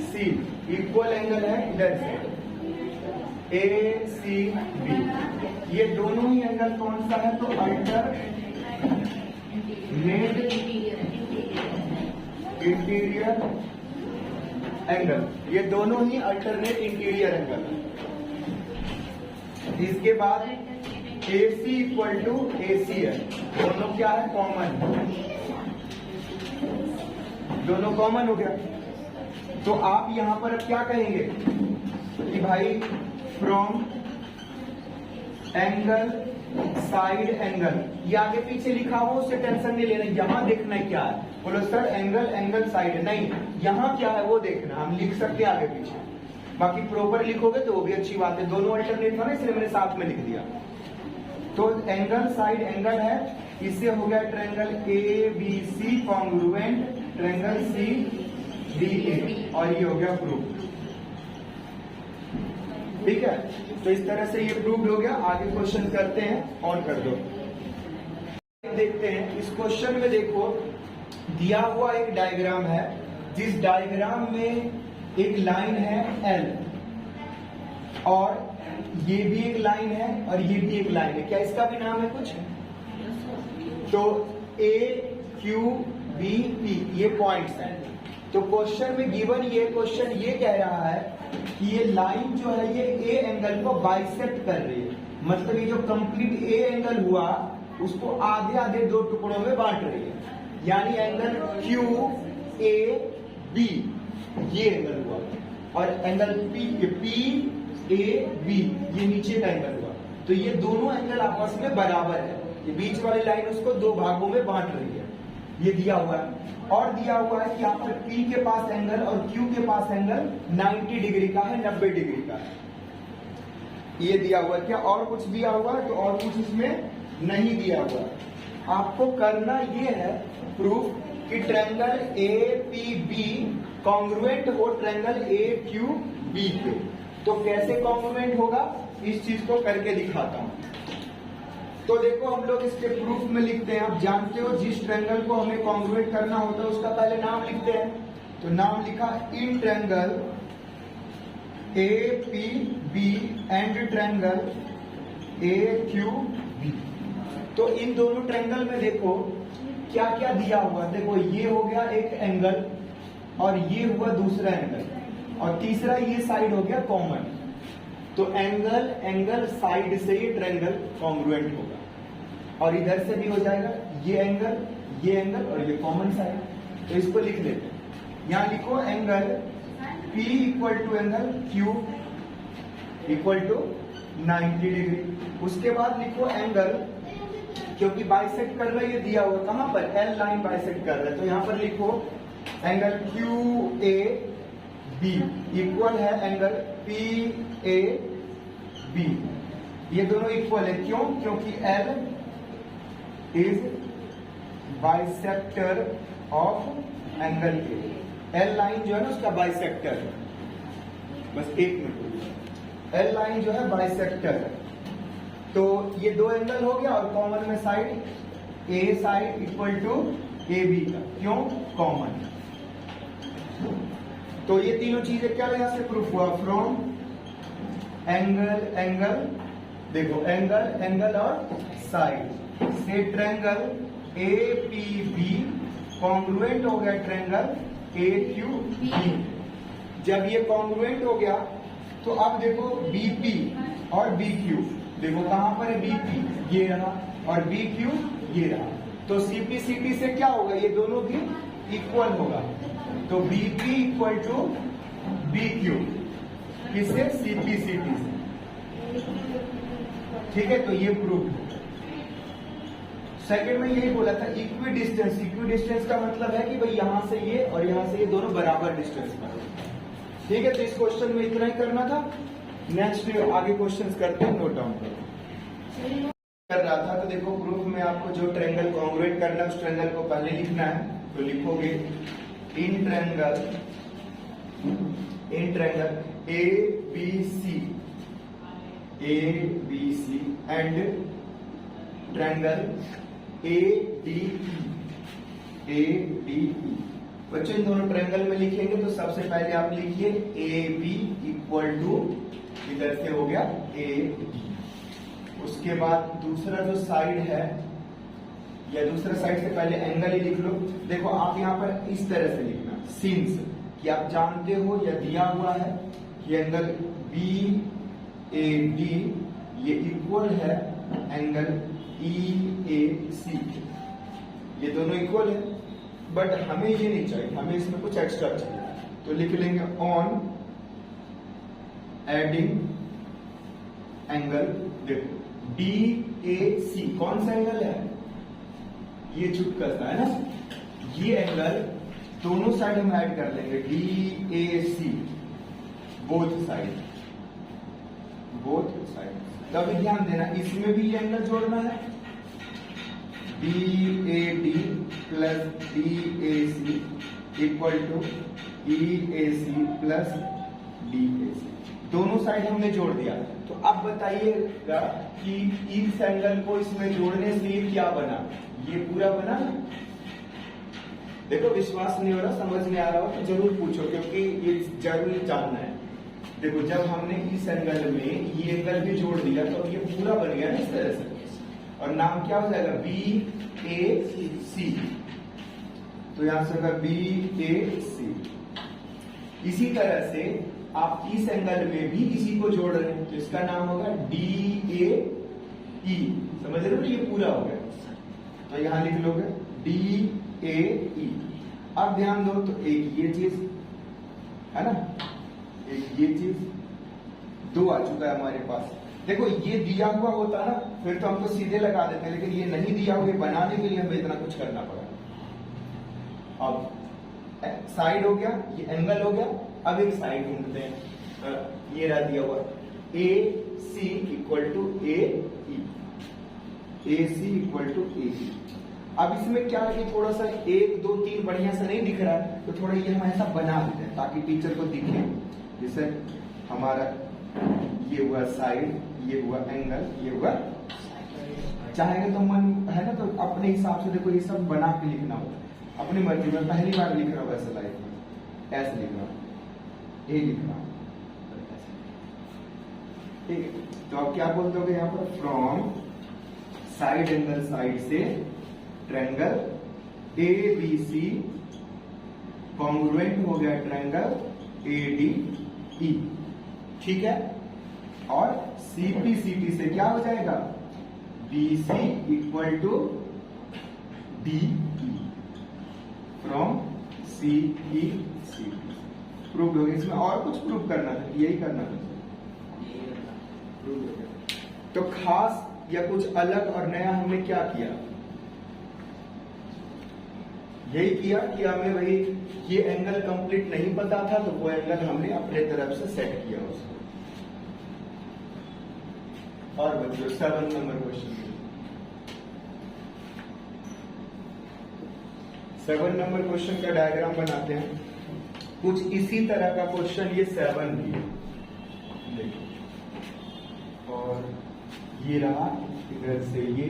C equal angle है इधर से ए सी बी। ये दोनों ही एंगल कौन सा है? तो अल्टरनेट इंटीरियर एंगल, ये दोनों ही अल्टरनेट इंटीरियर एंगल है। इसके बाद AC इक्वल टू AC है, दोनों क्या है? कॉमन, दोनों कॉमन हो गया। तो आप यहां पर अब क्या कहेंगे कि भाई फ्रॉम एंगल साइड एंगल, ये आगे पीछे लिखा हो उससे टेंशन नहीं लेना, यहां देखना है क्या है। बोलो सर एंगल साइड नहीं, यहां क्या है वो देखना। हम लिख सकते हैं आगे पीछे, बाकी प्रॉपर लिखोगे तो वो भी अच्छी बात है। दोनों अल्टरनेट था ना, इसलिए मैंने साथ में लिख दिया। तो एंगल साइड एंगल है, इससे हो गया triangle A B C congruent triangle C D A, और ये हो गया प्रूफ। ठीक है, तो इस तरह से ये प्रूव हो गया। आगे क्वेश्चन करते हैं, ऑन कर दो। देखते हैं इस क्वेश्चन में, देखो दिया हुआ एक डायग्राम है, जिस डायग्राम में एक लाइन है L, और ये भी एक लाइन है और ये भी एक लाइन है। क्या इसका भी नाम है कुछ? तो A Q B P ये पॉइंट्स हैं। तो क्वेश्चन में गिवन ये क्वेश्चन ये कह रहा है कि ये लाइन जो है ये A एंगल को बाइसेक्ट कर रही है, मतलब ये जो कंप्लीट A एंगल हुआ उसको आधे आधे दो टुकड़ों में बांट रही है, यानी एंगल Q A B ये एंगल हुआ, और एंगल P A B ये नीचे का एंगल हुआ। तो ये दोनों एंगल आपस में बराबर है, ये बीच वाली लाइन उसको दो भागों में बांट रही है। ये दिया हुआ है। और दिया हुआ है कि यहाँ पर P के पास एंगल और Q के पास एंगल 90 डिग्री का है, 90 डिग्री का है। ये दिया हुआ है। क्या और कुछ दिया हुआ है? तो और कुछ इसमें नहीं दिया हुआ है। आपको करना ये है प्रूफ कि ट्रायंगल APB कॉन्ग्रुएंट हो ट्रायंगल AQB पे। तो कैसे कॉन्ग्रुएंट होगा, इस चीज को करके दिखाता हूं। तो देखो हम लोग इसके प्रूफ में लिखते हैं। आप जानते हो जिस ट्रायंगल को हमें कॉन्ग्रुएंट करना होता है उसका पहले नाम लिखते हैं। तो नाम लिखा in triangle APB and triangle AQB। तो इन दोनों ट्रायंगल में देखो क्या क्या दिया हुआ। देखो ये हो गया एक एंगल और ये हुआ दूसरा एंगल और तीसरा ये साइड हो गया कॉमन। तो एंगल साइड से ये ट्रायंगल कॉन्ग्रुएंट होगा और इधर से भी हो जाएगा ये एंगल और ये कॉमन साइड। तो इसको लिख लेते हैं। यहां लिखो angle P equal to angle Q equal to 90 degree. उसके बाद लिखो एंगल, क्योंकि बाइसेक्ट कर रहा है ये दिया हुआ कहां पर, L लाइन बाइसेक्ट कर रहा है। तो यहां पर लिखो एंगल QAB इक्वल है एंगल PAB। ये दोनों इक्वल है, क्यों? क्योंकि L is bisector of angle A। L line जो है ना उसका बाइसेक्टर है। बस एक मिनट, L लाइन जो है बाइसेक्टर है। तो ये दो एंगल हो गया और कॉमन में side A side equal to AB का, क्यों? कॉमन। तो ये तीनों चीजें क्या यहां से प्रूफ हुआ, फ्रॉम एंगल देखो एंगल और साइड से ट्रायंगल APB कॉन्ग्रुएंट हो गया ट्रायंगल AQB। जब ये कॉन्ग्रुएंट हो गया तो अब देखो BP और BQ, देखो कहां पर है BP, ये रहा, और BQ ये रहा। तो CP/CT से क्या होगा, ये दोनों भी इक्वल होगा। तो BP इक्वल टू BQ, किससे? CP/CT से। ठीक है, तो ये प्रूफ। सेकंड में यही बोला था इक्वी डिस्टेंस का मतलब है कि भाई यहां से ये और यहां से ये दोनों बराबर डिस्टेंस पर। ठीक है, तो इस क्वेश्चन में इतना ही करना था। नेक्स्ट आगे क्वेश्चंस करते हैं, नोट डाउन करो। कर रहा था तो देखो प्रूफ में आपको जो ट्रायंगल कॉन्ग्रुएंट करना है उस ट्रायंगल को पहले लिखना है। तो लिखोगे in triangle ABC and triangle ADE। बच्चों इन दोनों ट्रायंगल में लिखेंगे तो सबसे पहले आप लिखिए AB इक्वल टू, इधर से हो गया AD। उसके बाद दूसरा जो साइड है या दूसरा साइड से पहले एंगल ही लिख लो। देखो आप यहाँ पर इस तरह से लिखना, सिंस कि आप जानते हो या दिया हुआ है कि एंगल BAD ये इक्वल है एंगल EAC। ये दोनों इक्वल है, बट हमें ये नहीं चाहिए, हमें इसमें कुछ एक्स्ट्रा चाहिए। तो लिख लेंगे ऑन एडिंग एंगल, देखो DAC कौन सा एंगल है, ये चुटका सा है ना, ये एंगल दोनों साइड हम ऐड कर लेंगे DAC, बोथ साइड। तभी ध्यान देना इसमें भी ये एंगल जोड़ना है, BAD plus DAC equal to EAC plus DAC। दोनों साइड हमने जोड़ दिया। तो अब बताइएगा कि इस एंगल को इसमें जोड़ने से ये क्या बना, ये पूरा बना। देखो विश्वास नहीं हो रहा, समझ नहीं आ रहा हो तो जरूर पूछो, क्योंकि ये जरूर जानना है। देखो जब हमने इस एंगल में ये एंगल भी जोड़ दिया तो ये पूरा बन गया ना इस तरह से, और नाम क्या हो जाएगा BAC। तो यहां से होगा BAC। इसी तरह से आप इस एंगल में भी इसी को जोड़ रहे हैं तो इसका नाम होगा DAE। समझ रहे हो, ये पूरा हो गया। तो यहां लिख लोगे DAE। अब ध्यान दो, तो एक ये चीज है ना, एक ये चीज, दो आ चुका है हमारे पास। देखो ये दिया हुआ होता ना फिर तो हमको सीधे लगा देते हैं, लेकिन ये नहीं दिया हुआ, बनाने के लिए हमें इतना कुछ करना पड़ा। अब साइड हो गया, ये एंगल हो गया। अब एक साइड ढूंढते हैं। ये रहा दिया हुआ A C equal to A C equal to A. अब इसमें क्या है कि थोड़ा सा 1 2 3 बढ़िया से नहीं दिख रहा है, तो थोड़ा ये हम ऐसा बना देते हैं ताकि टीचर को दिखे। जैसे हमारा ये हुआ साइड, ये हुआ एंगल, ये हुआ। चाहेंगे तो मन है ना, तो अपने हिसाब से देखो ये सब बना के लिखना होगा अपनी मर्जी में। पहली बार लिख रहा हूं ऐसे लाइफ में, ऐसे लिख रहा हूं, ए लिख रहा हूं, ठीक है। तो आप क्या बोलते हो यहाँ पर, फ्रॉम साइड एंगल साइड से triangle A B C congruent हो गया ट्रायंगल ए डी ई, ठीक है। और सीपी सीपी से क्या हो जाएगा, B C equal to D E, from C E C. Prove हो गया। इसमें और कुछ प्रूव करना था, यही करना था, प्रूव हो गया। तो खास या कुछ अलग और नया हमने क्या किया, यही किया कि हमें वही ये एंगल कंप्लीट नहीं पता था, तो वो एंगल हमने अपने तरफ से सेट किया उसको। और बच्चों 7 नंबर क्वेश्चन, 7 नंबर क्वेश्चन का डायग्राम बनाते हैं। कुछ इसी तरह का क्वेश्चन ये 7 भी है, देखिए। और ये रहा इधर से ये,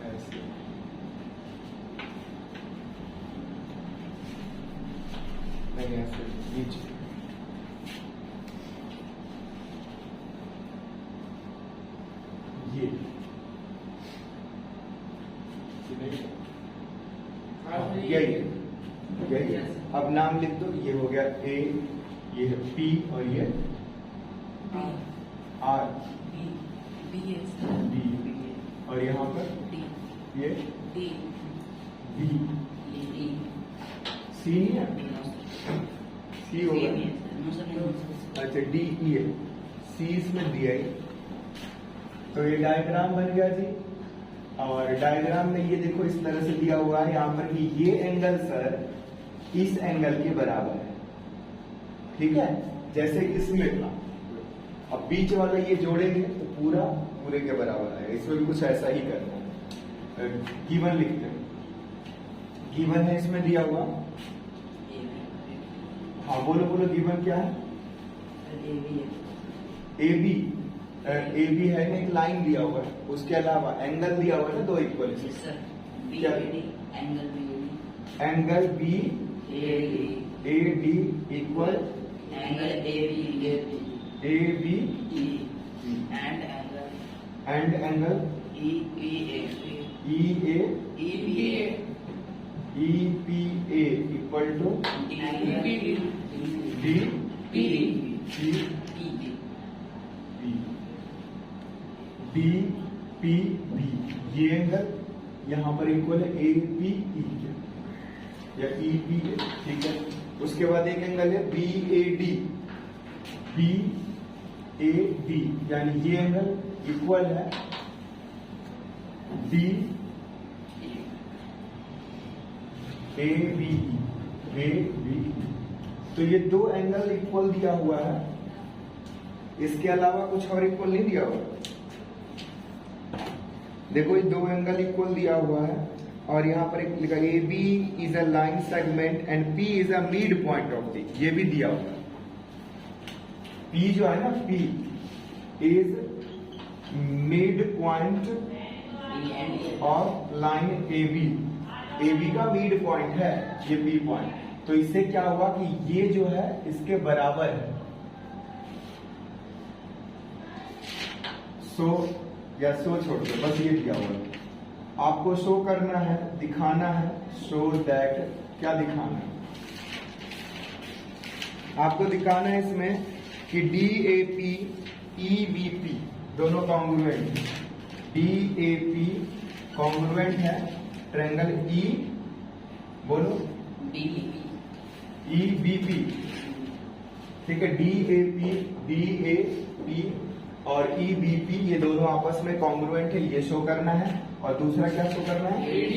ऐसे नहीं, ऐसे नीचे, ये यही है। अब नाम लिख दो, ये हो गया ए, ये है पी, और ये आर बी, और यहाँ पर ये बी, सी नहीं है, सी होगा, अच्छा डी ई है, सी इसमें दिया ही। तो ये डायग्राम बन गया जी। और डायग्राम में ये देखो इस तरह से दिया हुआ है यहाँ पर कि ये एंगल सर इस एंगल के बराबर है, ठीक है, जैसे इसमें था। अब बीच वाला ये जोड़ेंगे तो पूरे के बराबर आएगा। इसमें भी कुछ ऐसा ही करना है। गिवन लिखते हैं, गिवन है इसमें दिया हुआ। हाँ बोलो बोलो, गिवन क्या है, ए बी है ना, एक लाइन दिया हुआ है, उसके अलावा एंगल दिया हुआ है ना, 2 इक्वल। क्या angle B A D equal angle A B and angle E P A equal to D P D P B. ये एंगल यहाँ पर इक्वल है ए पी ई या ई पी ए, ठीक है। उसके बाद एक एंगल है बी ए डी, यानी ये एंगल इक्वल है डी ए बी। तो ये 2 एंगल इक्वल दिया हुआ है, इसके अलावा कुछ और इक्वल नहीं दिया हुआ। देखो ये 2 एंगल इक्वल दिया हुआ है, और यहाँ पर एक लिखा A B is a line segment and P is a midpoint of the, ये भी दिया हुआ है। पी जो है ना, P is midpoint of line A B का मिड पॉइंट है ये पी पॉइंट। तो इससे क्या हुआ कि ये जो है इसके बराबर है। सो छोड़ दो, बस ये दिया हुआ है। आपको शो करना है, दिखाना है, शो दैट, क्या दिखाना है आपको, दिखाना है इसमें कि D A P E B P दोनों congruent, D A P congruent है ट्रायंगल ई, बोलो ई बी पी, ठीक है। डी ए पी और EBP ये दोनों आपस में कॉन्ग्रुएंट है, ये शो करना है। और दूसरा क्या शो करना है? AD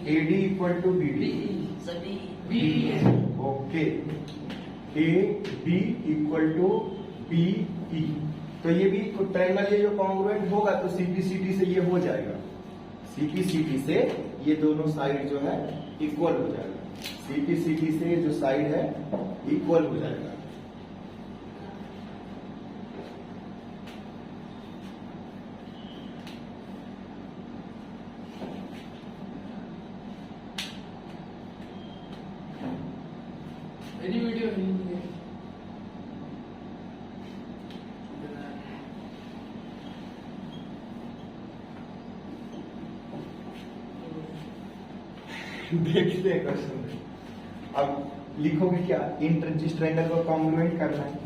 BD equal to BD। Okay, AB equal to BE। तो ये भी ट्रायंगल ये जो कॉन्ग्रुएंट होगा तो CPCT से ये हो जाएगा, CPCT से ये दोनों साइड जो है इक्वल हो जाएगा, CPCT से जो साइड है इक्वल हो जाएगा। मेरी वीडियो नहीं है। देखते हैं क्वेश्चन में। अब लिखोगे क्या? जिस ट्रायंगल को कॉन्ग्रुएंट करना है,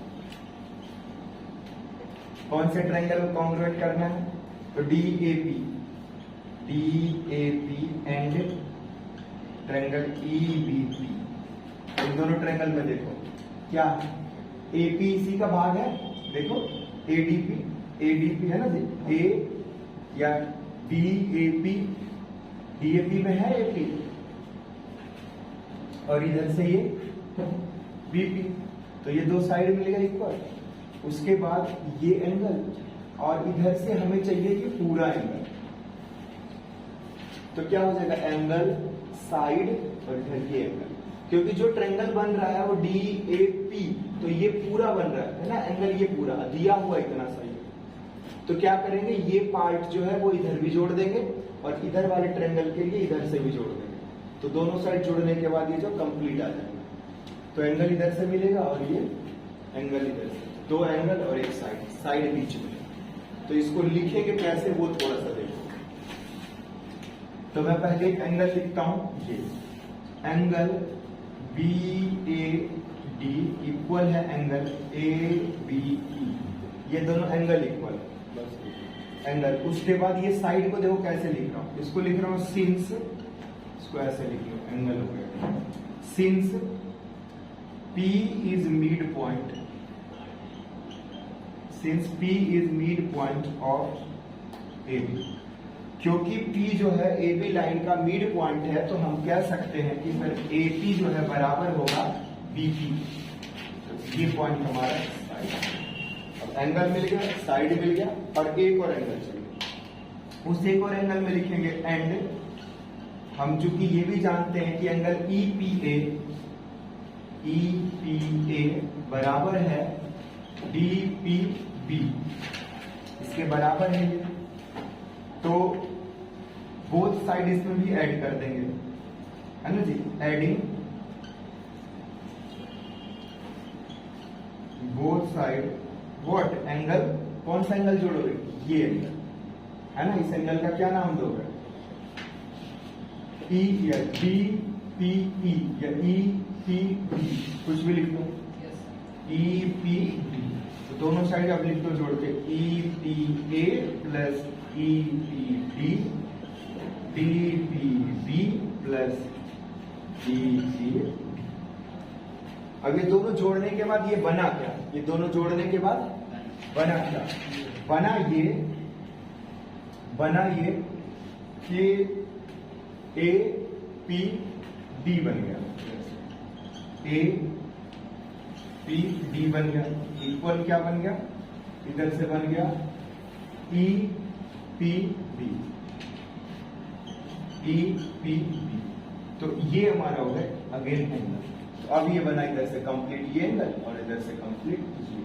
कौन से ट्रायंगल को कॉन्ग्रुएंट करना है? तो DAP एंड ट्रायंगल EBP। इन दोनों ट्रायंगल में देखो क्या AP इसी का भाग है, देखो ADP है ना जी, A या DAP में है AP, और इधर से ये BP, तो ये दो साइड मिलेगा इक्वल। उसके बाद ये एंगल, और इधर से हमें चाहिए कि पूरा एंगल, तो क्या हो जाएगा? एंगल साइड और इधर ये एंगल, क्योंकि जो ट्रायंगल बन रहा है वो DAP, तो ये पूरा बन रहा है ना एंगल, ये पूरा दिया हुआ इतना सही। तो क्या करेंगे? ये पार्ट जो है वो इधर भी जोड़ देंगे और इधर वाले ट्रायंगल के लिए इधर से भी जोड़ देंगे, तो दोनों साइड जोड़ने के बाद ये जो कंप्लीट आ जाएगा। तो एंगल इधर से मिलेगा और ये एंगल इधर से, दो एंगल और एक साइड बीच में। तो इसको लिखेंगे कैसे वो थोड़ा सा देखो। तो मैं पहले एक एंगल लिखता हूं, ये एंगल BAD इक्वल है एंगल ABE, ये दोनों एंगल इक्वल है, बस एंगल। उसके बाद ये साइड को देखो कैसे लिख रहा हूं, इसको लिख रहा हूं सिंस, इसको ऐसे लिख लो, एंगल हो गया since P is mid point, since P is midpoint of AB, क्योंकि P जो है AB लाइन का मिड पॉइंट है, तो हम कह सकते हैं कि फिर AP जो है बराबर होगा BP। ये पॉइंट हमारा साइड। अब एंगल मिल गया, साइड मिल गया, और एक और एंगल चाहिए। उस एक और एंगल में लिखेंगे एंड। हम चूंकि ये भी जानते हैं कि एंगल EPA बराबर है DPB, इसके बराबर है ये, तो बोथ साइड इसमें भी ऐड कर देंगे, है ना जी, adding both side what angle, कौन सा एंगल जोड़ोगे? ये एंगल, है ना। इस एंगल का क्या नाम दोगे? E या DPE या EPB, कुछ भी लिख लो, EPB। तो दोनों साइड आप लिख दो जोड़ के, EPA plus EPD DPB plus DPA। अब ये दोनों जोड़ने के बाद ये बना क्या? ये दोनों जोड़ने के बाद बना क्या? बना ये कि APD बन गया, APD बन गया, इक्वल क्या बन गया? इधर से बन गया EPB। तो ये हमारा हो गया अगेन एंगल। तो अब ये बना इधर से कंप्लीट ये एंगल और इधर से कंप्लीट ये।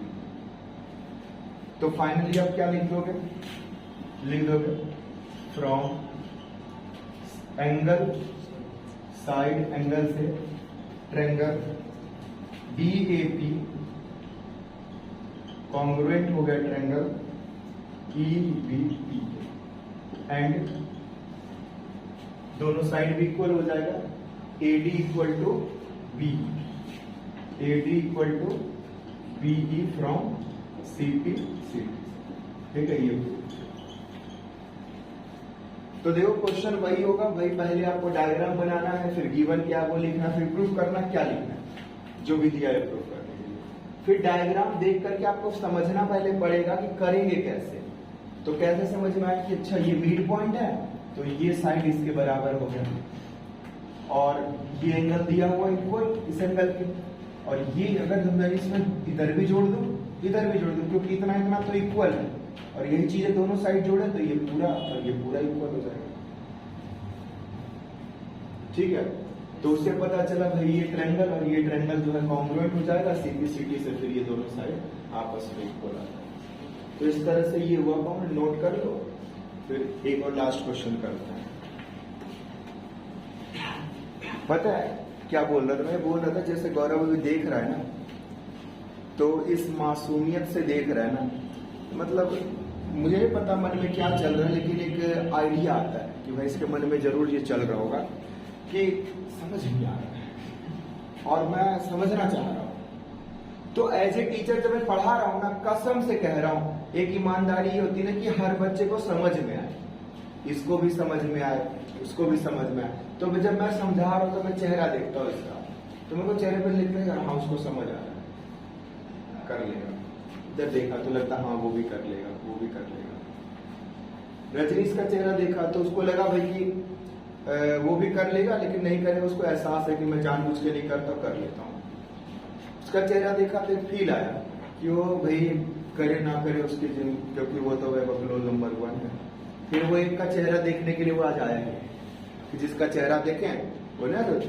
तो फाइनली अब क्या लिख दोगे? फ्रॉम एंगल साइड एंगल से ट्रायंगल DAP कॉन्ग्रुएंट हो गया ट्रायंगल EBP, एंड दोनों साइड भी इक्वल हो जाएगा, AD equal to BE from CPCT। ठीक है ये। तो देखो क्वेश्चन वही होगा, वही पहले आपको डायग्राम बनाना है, फिर गिवन क्या वो लिखना, फिर प्रूफ करना क्या लिखना है, जो भी दिया है प्रूफ करना। फिर डायग्राम देख करके आपको समझना पहले पड़ेगा कि करेंगे कैसे। तो कैसे समझ में आया कि अच्छा ये मिड पॉइंट है तो ये साइड इसके बराबर हो गया और ये एंगल दिया हुआ इक्वल इस एंगल के, और ये अगर मैं इसमें इधर भी जोड़ दूं इधर भी जोड़ दूं क्योंकि इतना इतना तो इक्वल है, और यही चीजें दोनों साइड जोड़े तो ये पूरा और ये पूरा इक्वल हो जाएगा। ठीक है, तो उससे पता चला भाई ये ट्रायंगल और ये ट्रायंगल जो है कॉन्ग्रुएंट हो जाएगा, सिंप्लिसिटी से फिर ये दोनों साइड आपस में इक्वल आ जाएगा। तो इस तरह से ये हुआ पॉइंट नोट कर लो। फिर एक और लास्ट क्वेश्चन करते हैं। पता है क्या बोल रहा था मैं? बोल रहा था जैसे गौरव अभी देख रहा है ना, तो इस मासूमियत से देख रहा है ना, मतलब मुझे नहीं पता मन में क्या चल रहा है, लेकिन एक आइडिया आता है कि भाई इसके मन में जरूर ये चल रहा होगा कि समझ नहीं आ रहा है और मैं समझना चाह रहा हूं। तो एज ए टीचर जब मैं पढ़ा रहा हूं ना, कसम से कह रहा हूं, एक ईमानदारी ये होती है ना कि हर बच्चे को समझ में आए, इसको भी समझ में आए उसको भी समझ में आए। तो जब मैं समझा रहा हूं तो मैं चेहरा देखता हूं इसका, तो मेरे को चेहरे पर लिखते हैं हाँ उसको समझ आ रहा है, कर लेगा। इधर देखा तो लगता हाँ वो भी कर लेगा वो भी कर लेगा। रजनीश का चेहरा देखा तो उसको लगा भाई कि वो भी कर लेगा, लेकिन नहीं करेगा, उसको एहसास है कि मैं जानबूझ के नहीं करता कर लेता हूँ। उसका चेहरा देखा तो फील आया कि वो भाई करे ना करे उसकी जिंदगी, क्योंकि वो तो बकलोल नंबर 1 है। फिर वो एक का चेहरा देखने के लिए वो आज आया है कि जिसका चेहरा देखें वो ना तो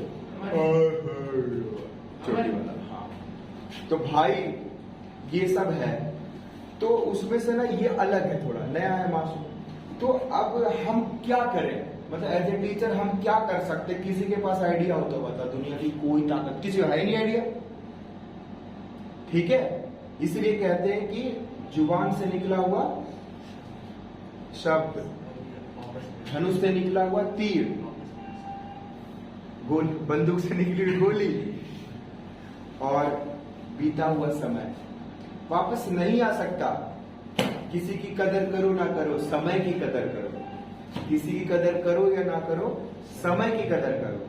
छोटी वाला। हाँ, तो भाई ये सब है, तो उसमें से ना ये अलग है, थोड़ा नया है मासूम। तो अब हम क्या करें, मतलब एज ए टीचर हम क्या कर सकते? किसी के पास आइडिया हो तो बता। दुनिया की कोई ताकत किसी को है नहीं आइडिया, ठीक है? इसलिए कहते हैं कि जुबान से निकला हुआ शब्द, धनुष से निकला हुआ तीर, बंदूक से निकली हुई गोली, और बीता हुआ समय वापस नहीं आ सकता। किसी की कदर करो ना करो, समय की कदर करो। किसी की कदर करो या ना करो, समय की कदर करो।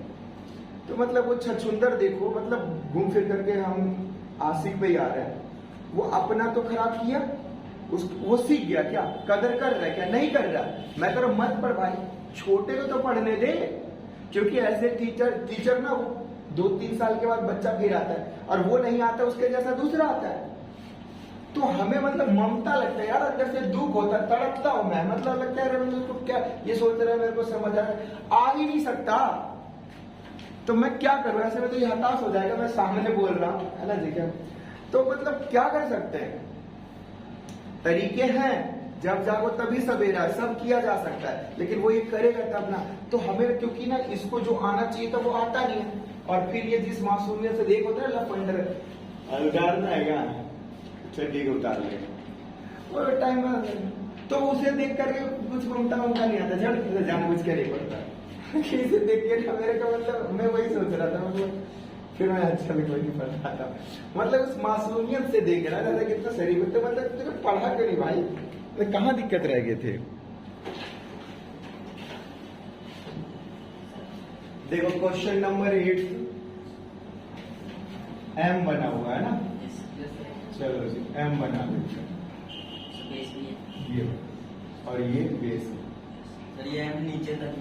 तो मतलब वो छछुंदर देखो, मतलब घूम फिर करके हम आशिक पे ही आ रहे हैं। वो अपना तो खराब किया, वो सीख गया क्या? कदर कर रहा है क्या? नहीं कर रहा। मैं कह रहा हूं मत पढ़ भाई, छोटे को तो पढ़ने दे, क्योंकि ऐसे टीचर ना वो 2-3 साल के बाद बच्चा फिर आता है, और वो नहीं आता उसके जैसा दूसरा आता है। तो हमें मतलब ममता लगता है यार, अंदर से दुख होता है, तड़पता हूं मैं, मतलब लगता है तो क्या ये सोच रहा है मेरे को समझ आ ही नहीं सकता। तो मैं क्या करूं? ऐसे में तो ये हताश हो जाएगा, मैं सामने बोल रहा हूं है ना जी क्या। तो मतलब क्या कर सकते हैं? तरीके हैं, जब जागो तभी सवेरा, सब किया जा सकता है, लेकिन वो ये करेगा तब ना। तो हमें क्योंकि ना इसको जो आना चाहिए था वो आता नहीं है, और फिर ये जिस मासूमियत से देख होता है लफंडर उतारना है क्या, चड्डी को उतार लेगा वो टाइम, तो उसे देख करके कुछ ममता नहीं आता, जब जानबूझ के नहीं पड़ता। इसे देख के ना मेरे का मतलब मैं वही सोच रहा था, मतलब फिर मैं अच्छा कोई नहीं पढ़ता था, मतलब उस मासूमियत से देख रहा था कितना शरीर तो मतलब तुझे पढ़ा क्यों नहीं भाई, तो कहाँ दिक्कत रह गए थे। देखो क्वेश्चन नंबर 8 एम बना हुआ है ना, चलो जी एम बना देते ये, और ये बेस है, ये नीचे तक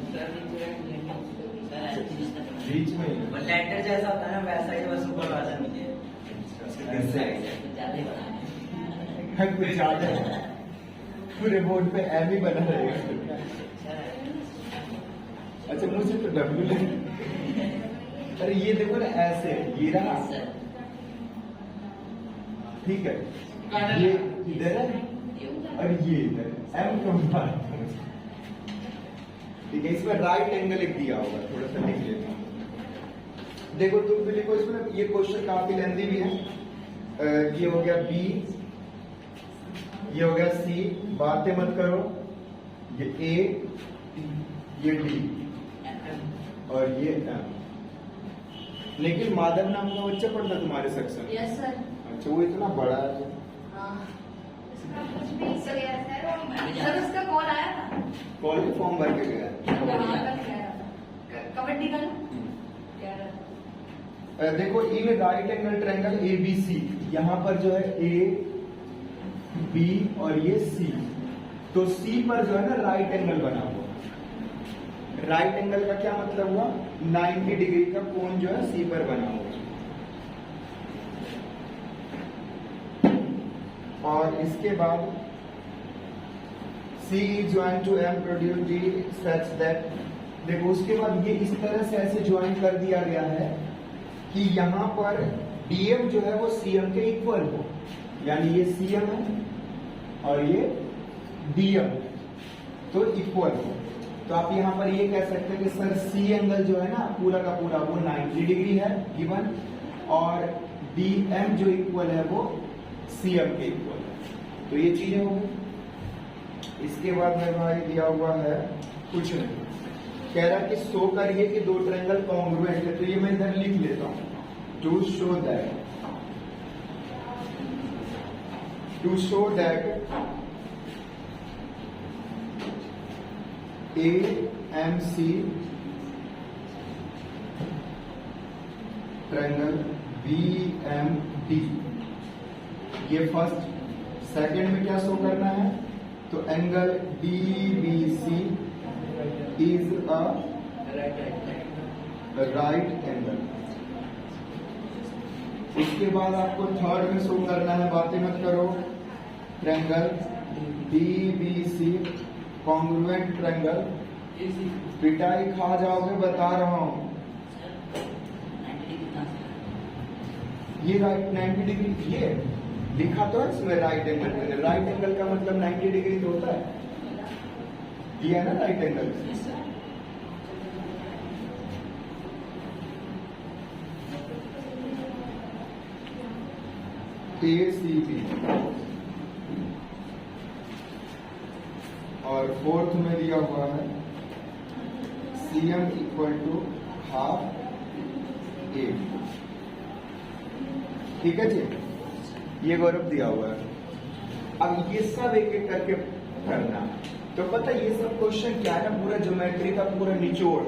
बीच में लेटर जैसा होता है ना वैसा ही, बस ऊपर वाला नीचे कुछ ज्यादा है, पूरे बोर्ड पे एम ही बना रहेगा। अच्छा मुझे तो डब्ल्यू लगे, अरे ये देखो ना ऐसे, ये रहा ठीक है, ये इधर है और ये इधर, एम कम ठीक है। इसमें राइट एंगल एक दिया होगा, थोड़ा सा लिख लेता हूं। देखो तुम भी लिखो इसमें, ये क्वेश्चन काफी लेंदी भी है। ये हो गया बी, ये हो गया सी, बातें मत करो, ये ए, ये डी और ये एम। लेकिन माधव नाम का बच्चा पढ़ता तुम्हारे सेक्शन? Yes sir. अच्छा वो इतना बड़ा है। सर उसका कॉल आया था, कॉल के फॉर्म भर के गया, कबड्डी का देखो in right angle triangle ABC यहाँ पर जो है ए बी और ये सी, तो सी पर जो है ना राइट एंगल बना हुआ। राइट एंगल का क्या मतलब हुआ? 90 डिग्री का कोण जो है सी पर बना हुआ। और इसके बाद C join to M produce D such that, देखो उसके बाद ये इस तरह से ऐसे ज्वाइन कर दिया गया है कि यहाँ पर DM जो है वो CM के इक्वल हो, यानी ये CM है और ये DM तो इक्वल हो। तो आप यहाँ पर ये कह सकते हैं कि सर C एंगल जो है ना पूरा का पूरा वो 90 डिग्री है गिवन, और DM जो इक्वल है वो CM के इक्वल है। तो ये चीजें हो गई। इसके बाद में भाई दिया हुआ है कुछ नहीं, कह रहा है कि शो करिए कि दो ट्रायंगल कॉन्ग्रुएंट है। तो ये मैं इधर लिख लेता हूं, to show that AMC triangle BMD, ये फर्स्ट। सेकंड में क्या शो करना है? तो angle DBC is a right angle. उसके बाद आपको थर्ड में शो करना है, बातें मत करो, ट्रायंगल DBC कॉन्ग्रुएंट ट्रायंगल। पिटाई खा जाओगे बता रहा हूं। ये राइट 90 डिग्री ये लिखा तो है इसमें राइट एंगल। राइट एंगल का मतलब 90 डिग्री तो होता है, ये है ना राइट एंगल। ACB, और फोर्थ में दिया हुआ है CM equal to half A। ठीक है जी, ये गौरव दिया हुआ है। अब ये सब एक एक करके करना। तो पता है ये सब क्वेश्चन क्या है ना, पूरा ज्योमेट्री का पूरा निचोड़।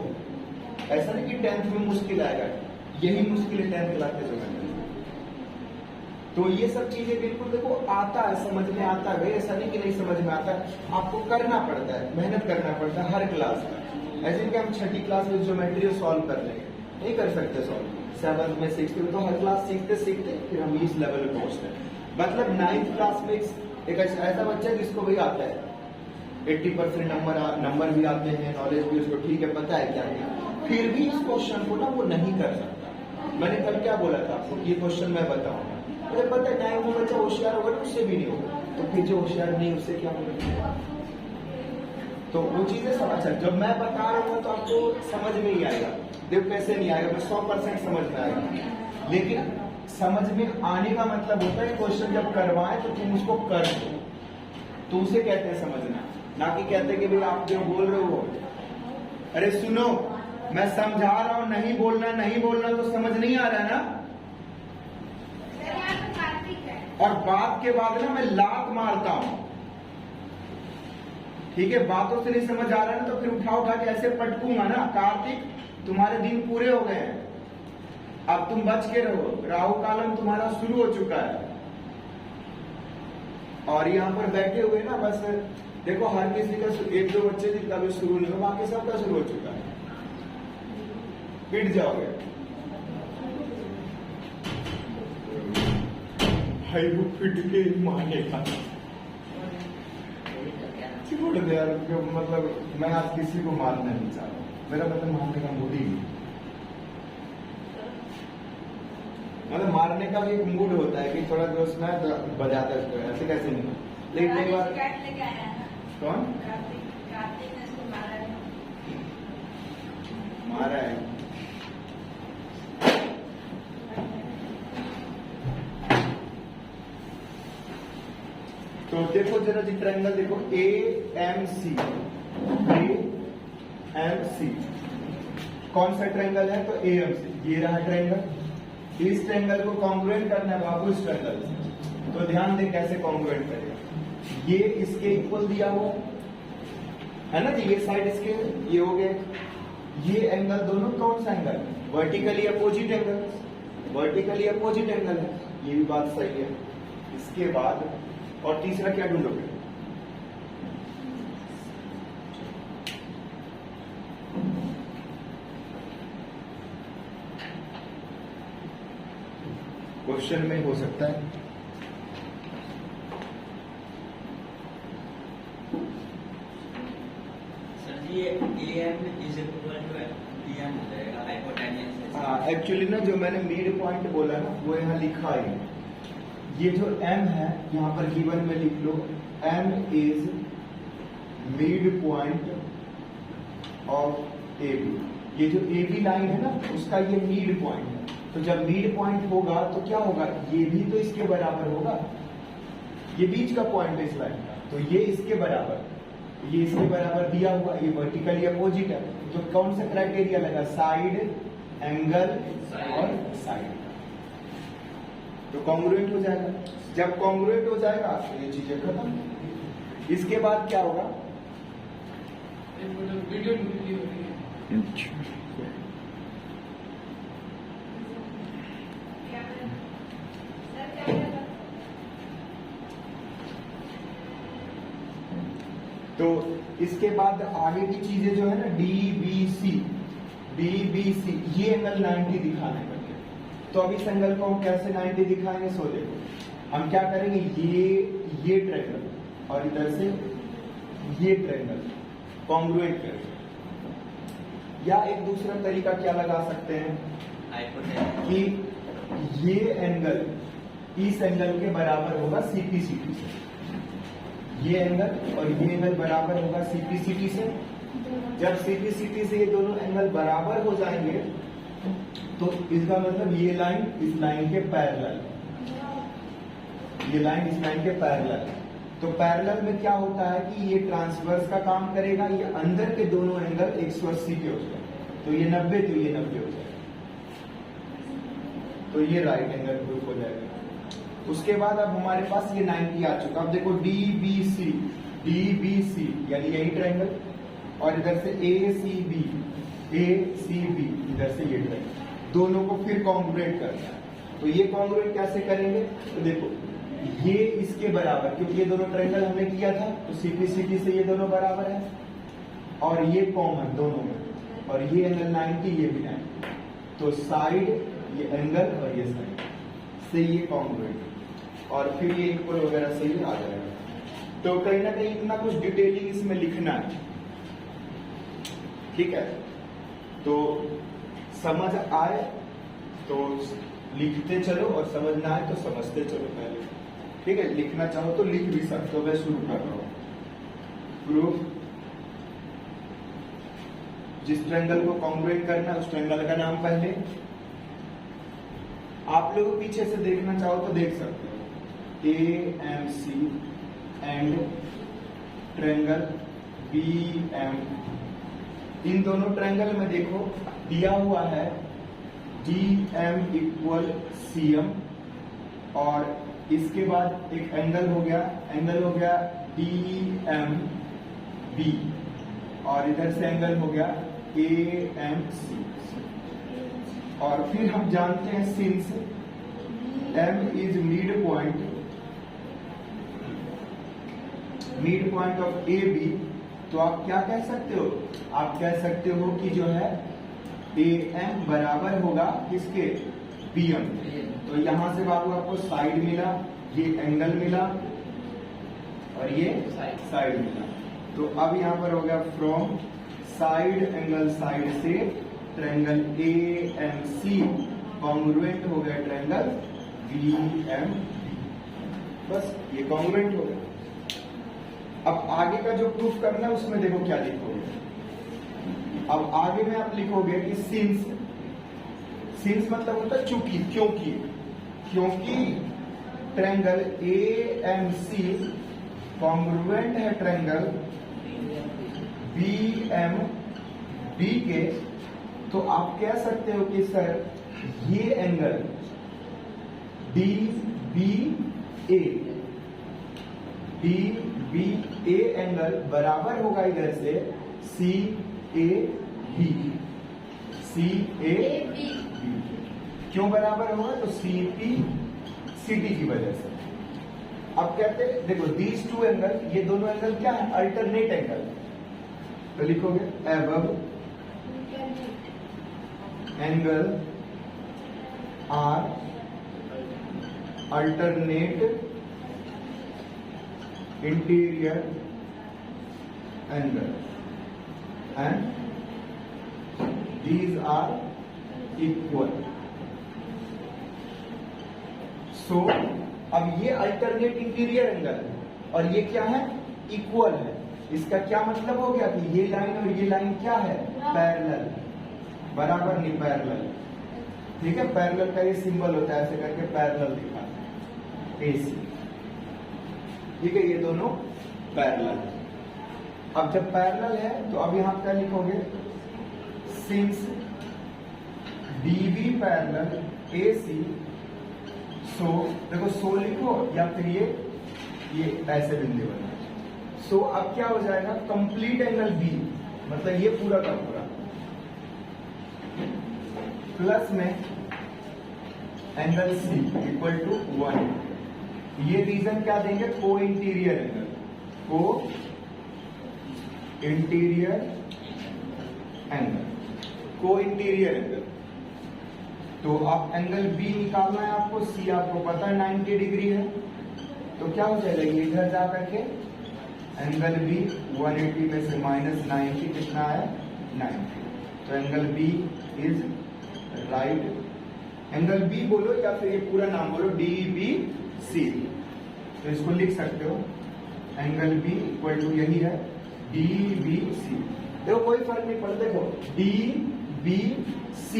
ऐसा नहीं कि 10th में मुश्किल आएगा, यही मुश्किल है 10th क्लास के ज्योमेट्री। तो ये सब चीजें बिल्कुल देखो आता है, समझ में आता है, ऐसा नहीं कि नहीं समझ में आता है, आपको करना पड़ता है, मेहनत करना पड़ता है हर क्लास में। ऐसे कि हम 6ठी क्लास में ज्योमेट्री सॉल्व कर लेंगे, नहीं कर सकते सॉल्व। 7th में 6th में तो हर क्लास सीखते सीखते फिर हम इस लेवल पे पहुंचते हैं। मतलब 9th क्लास में एक ऐसा बच्चा है जिसको भी आता है 80% नंबर भी आते हैं, नॉलेज भी उसको ठीक है, पता है क्या है, फिर भी इस क्वेश्चन को ना वो नहीं कर सकता। मैंने कल क्या बोला था आपको, ये क्वेश्चन मैं बताऊंगा, मुझे पता है 9th में बच्चा होशियार होगा तो उससे भी नहीं होगा, तो फिर जो होशियार नहीं उससे क्या होगा। तो वो चीजें समझ, जब मैं बता रहा हूँ तो आपको समझ में ही आएगा। देखो कैसे नहीं आएगा, 100% समझ में आएगा, लेकिन समझ में आने का मतलब होता है क्वेश्चन जब करवाएं तो तुम उसको कर दो, तो उसे कहते हैं समझना, ना कि कहते कि भाई आप जो बोल रहे हो, अरे सुनो मैं समझा रहा हूं, नहीं बोलना तो समझ नहीं आ रहा ना। और बात के बाद ना मैं लात मारता हूं, ठीक है, बातों से नहीं समझ आ रहा है ना तो फिर उठा के ऐसे पटकूंगा ना। कार्तिक तुम्हारे दिन पूरे हो गए हैं, अब तुम बच के रहो, राहु कालम तुम्हारा शुरू हो चुका है। और यहाँ पर बैठे हुए ना बस देखो हर किसी का 1-2 बच्चे जिनका भी शुरू नहीं हो, बाकी सबका शुरू हो चुका है, पिट जाओगे। भाई वो पिट के मारने का छोड़ दे यार, मतलब मैं आज किसी को मारना नहीं चाहता, मेरा मतलब मारने का मूड ही नहीं। मतलब मारने का भी एक मूड होता है कि थोड़ा दोस्त ना बजाता है उसको, ऐसे कैसे नहीं, लेकिन एक बार कौन कार्तिक ने इसको मारा है। तो देखो जरा जी ट्रायंगल देखो AMC, कौन सा ट्रायंगल है? तो AMC, ये रहा ट्रायंगल। इस ट्रायंगल को कॉन्ग्रुएंट करना है बाबू इस ट्रायंगल से, तो ध्यान दें कैसे कॉन्ग्रुएंट करेगा। ये इसके इक्वल दिया हुआ है ना जी, ये साइड इसके ये हो गए, ये एंगल दोनों कौन सा angle? Vertically opposite angle, vertically opposite angle है। ये भी बात सही है। इसके बाद और तीसरा क्या ढूंढोगे? क्वेश्चन में हो सकता है। सर जी ये AM is equal to PM हो जाएगा हाइपोटेन्यूज। हाँ, एक्चुअली ना जो मैंने मिड पॉइंट बोला ना वो यहाँ लिखा है। ये जो M है यहाँ पर गिवन में लिख लो, M is midpoint of AB। ये जो AB लाइन है ना उसका ये मिड पॉइंट है। तो जब मिड पॉइंट होगा तो क्या होगा, ये भी तो इसके बराबर होगा। ये बीच का पॉइंट है इस लाइन का, तो ये इसके बराबर, ये इसके बराबर दिया हुआ, ये वर्टिकली अपोजिट है। तो कौन सा क्राइटेरिया लगा? साइड, एंगल और साइड। तो कॉन्ग्रुएंट हो जाएगा। जब कॉन्ग्रुएंट हो जाएगा तो ये चीजें खत्म। इसके बाद क्या होगा? वीडियो हो रही है। सर क्या करेगा? तो इसके बाद आगे की चीजें जो है ना DBC, ये एंगल 90 दिखाना है बच्चे। तो अब इस एंगल को हम कैसे 90 दिखाएंगे? सो देखो हम क्या करेंगे, ये ट्रायंगल और इधर से ये ट्रायंगल कॉन्ग्रुएंट करेंगे। या एक दूसरा तरीका क्या लगा सकते हैं कि ये एंगल इस एंगल के बराबर होगा CPCT से। ये एंगल और ये एंगल बराबर होगा CPCT से। जब CPCT से ये दोनों एंगल बराबर हो जाएंगे तो इसका मतलब ये लाइन इस लाइन के पैरेलल, ये लाइन इस लाइन के पैरेलल। तो पैरेलल में क्या होता है कि ये ट्रांसवर्स का काम करेगा, ये अंदर के दोनों एंगल 180 के हो जाए, तो ये 90 तो ये 90 हो जाएगा, तो ये राइट एंगल ग्रुप हो जाएगा। उसके बाद अब हमारे पास ये 90 आ चुका। अब देखो DBC यानी यही ट्रायंगल और इधर से ACB इधर से ये ट्रायंगल, दोनों को फिर कॉन्ग्रुएंट करना है। तो ये कॉन्ग्रुएंट कैसे करेंगे? तो देखो ये इसके बराबर, क्योंकि ये दोनों ट्रायंगल हमने किया था तो CPCT से ये दोनों बराबर है और ये कॉमन दोनों में, और ये एंगल 90 ये भी 90, तो साइड ये एंगल और ये साइड से ये कॉन्ग्रुएंट और फिर ये इक्वल वगैरह से ही आ जाएगा। तो कहीं ना कहीं इतना कुछ डिटेलिंग इसमें लिखना है, ठीक है? तो समझ आए तो लिखते चलो और समझ ना आए तो समझते चलो पहले, ठीक है? लिखना चाहो तो लिख भी सकते हो। मैं शुरू कर रहा हूं। प्रूफ, जिस ट्रायंगल को कॉन्ग्रुएंट करना उस ट्रायंगल का नाम पहले। आप लोग पीछे से देखना चाहो तो देख सकते हो, AMC एंड ट्रायंगल BM। इन दोनों ट्रायंगल में देखो दिया हुआ है DM इक्वल CM और इसके बाद एक एंगल हो गया DMB और इधर से एंगल हो गया AMC। और फिर हम जानते हैं since M is midpoint of AB, तो आप क्या कह सकते हो? आप कह सकते हो कि जो है AM बराबर होगा किसके? PM। तो यहां से बाबू आपको साइड मिला, ये एंगल मिला और ये साइड मिला। तो अब यहां पर हो गया फ्रॉम साइड एंगल साइड से ट्रायंगल AMC कॉन्ग्रुएंट हो गया ट्रायंगल BM। बस ये कॉन्ग्रुएंट हो गया। अब आगे का जो प्रूफ करना है उसमें देखो क्या लिखोगे। अब आगे में आप लिखोगे कि सिंस मतलब होता है चूंकि, क्योंकि ट्रायंगल AMC कॉन्ग्रुएंट है ट्रायंगल BMB के, तो आप कह सकते हो कि सर ये एंगल DBA एंगल बराबर होगा इधर से CAB। क्यों बराबर होगा? तो सीटी की वजह से। अब कहते हैं देखो दीज टू एंगल, ये दोनों एंगल क्या है, अल्टरनेट एंगल। तो लिखोगे above angle are alternate interior angle and these are equal। So अब ये अल्टरनेट इंटीरियर एंगल है और ये क्या है, इक्वल है। इसका क्या मतलब हो गया कि ये लाइन और ये लाइन क्या है, पैरेलल, बराबर नहीं पैरेलल। ठीक है, पैरेलल का ये सिंबल होता है, ऐसे करके पैरेलल दिखा एसी। ठीक है, ये दोनों पैरेलल है। अब जब पैरेलल है तो अब यहां क्या लिखोगे, सिंस DB पैरेलल AC, सो देखो सो लिखो या फिर ये ऐसे बिंदु बना। सो अब क्या हो जाएगा, कंप्लीट एंगल B, मतलब ये पूरा का पूरा, प्लस में एंगल C इक्वल टू 1। ये रीजन क्या देंगे, को इंटीरियर एंगल, को इंटीरियर एंगल, को इंटीरियर एंगल। तो अब एंगल बी निकालना है आपको, सी आपको पता है 90 डिग्री है, तो क्या हो जाएगा, ये इधर जा करके एंगल बी 180 में से माइनस 90 कितना है, 90। तो angle B is right. Angle B बोलो या फिर ये पूरा नाम बोलो, DBC। तो इसको लिख सकते हो, एंगल बी इक्वल टू यही है DBC। देखो कोई फर्क नहीं पड़ता, देखो DBC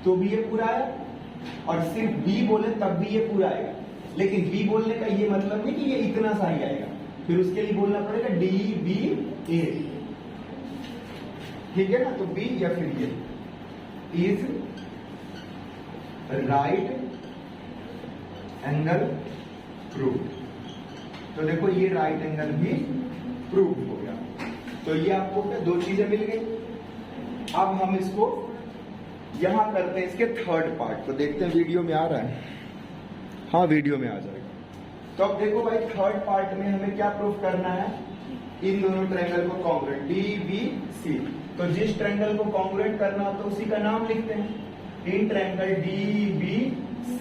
तो भी ये पूरा है, और सिर्फ B बोले तब भी ये पूरा आएगा। लेकिन B बोलने का ये मतलब नहीं कि ये इतना सा ही आएगा, फिर उसके लिए बोलना पड़ेगा DBA। ठीक है ना, तो B या फिर ये इज राइट एंगल प्रूव। तो देखो ये राइट एंगल भी प्रूव हो गया। तो ये आपको क्या, दो चीजें मिल गई। अब हम इसको यहां करते हैं, इसके थर्ड पार्ट को देखते हैं, वीडियो में आ रहा है, हाँ वीडियो में आ जाएगा। तो अब देखो भाई, थर्ड पार्ट में हमें क्या प्रूफ करना है, इन दोनों ट्रायंगल को कॉन्ग्रुएंट DBC। तो जिस ट्रायंगल को कॉन्ग्रुएंट करना हो तो उसी का नाम लिखते हैं, इन ट्रायंगल DBC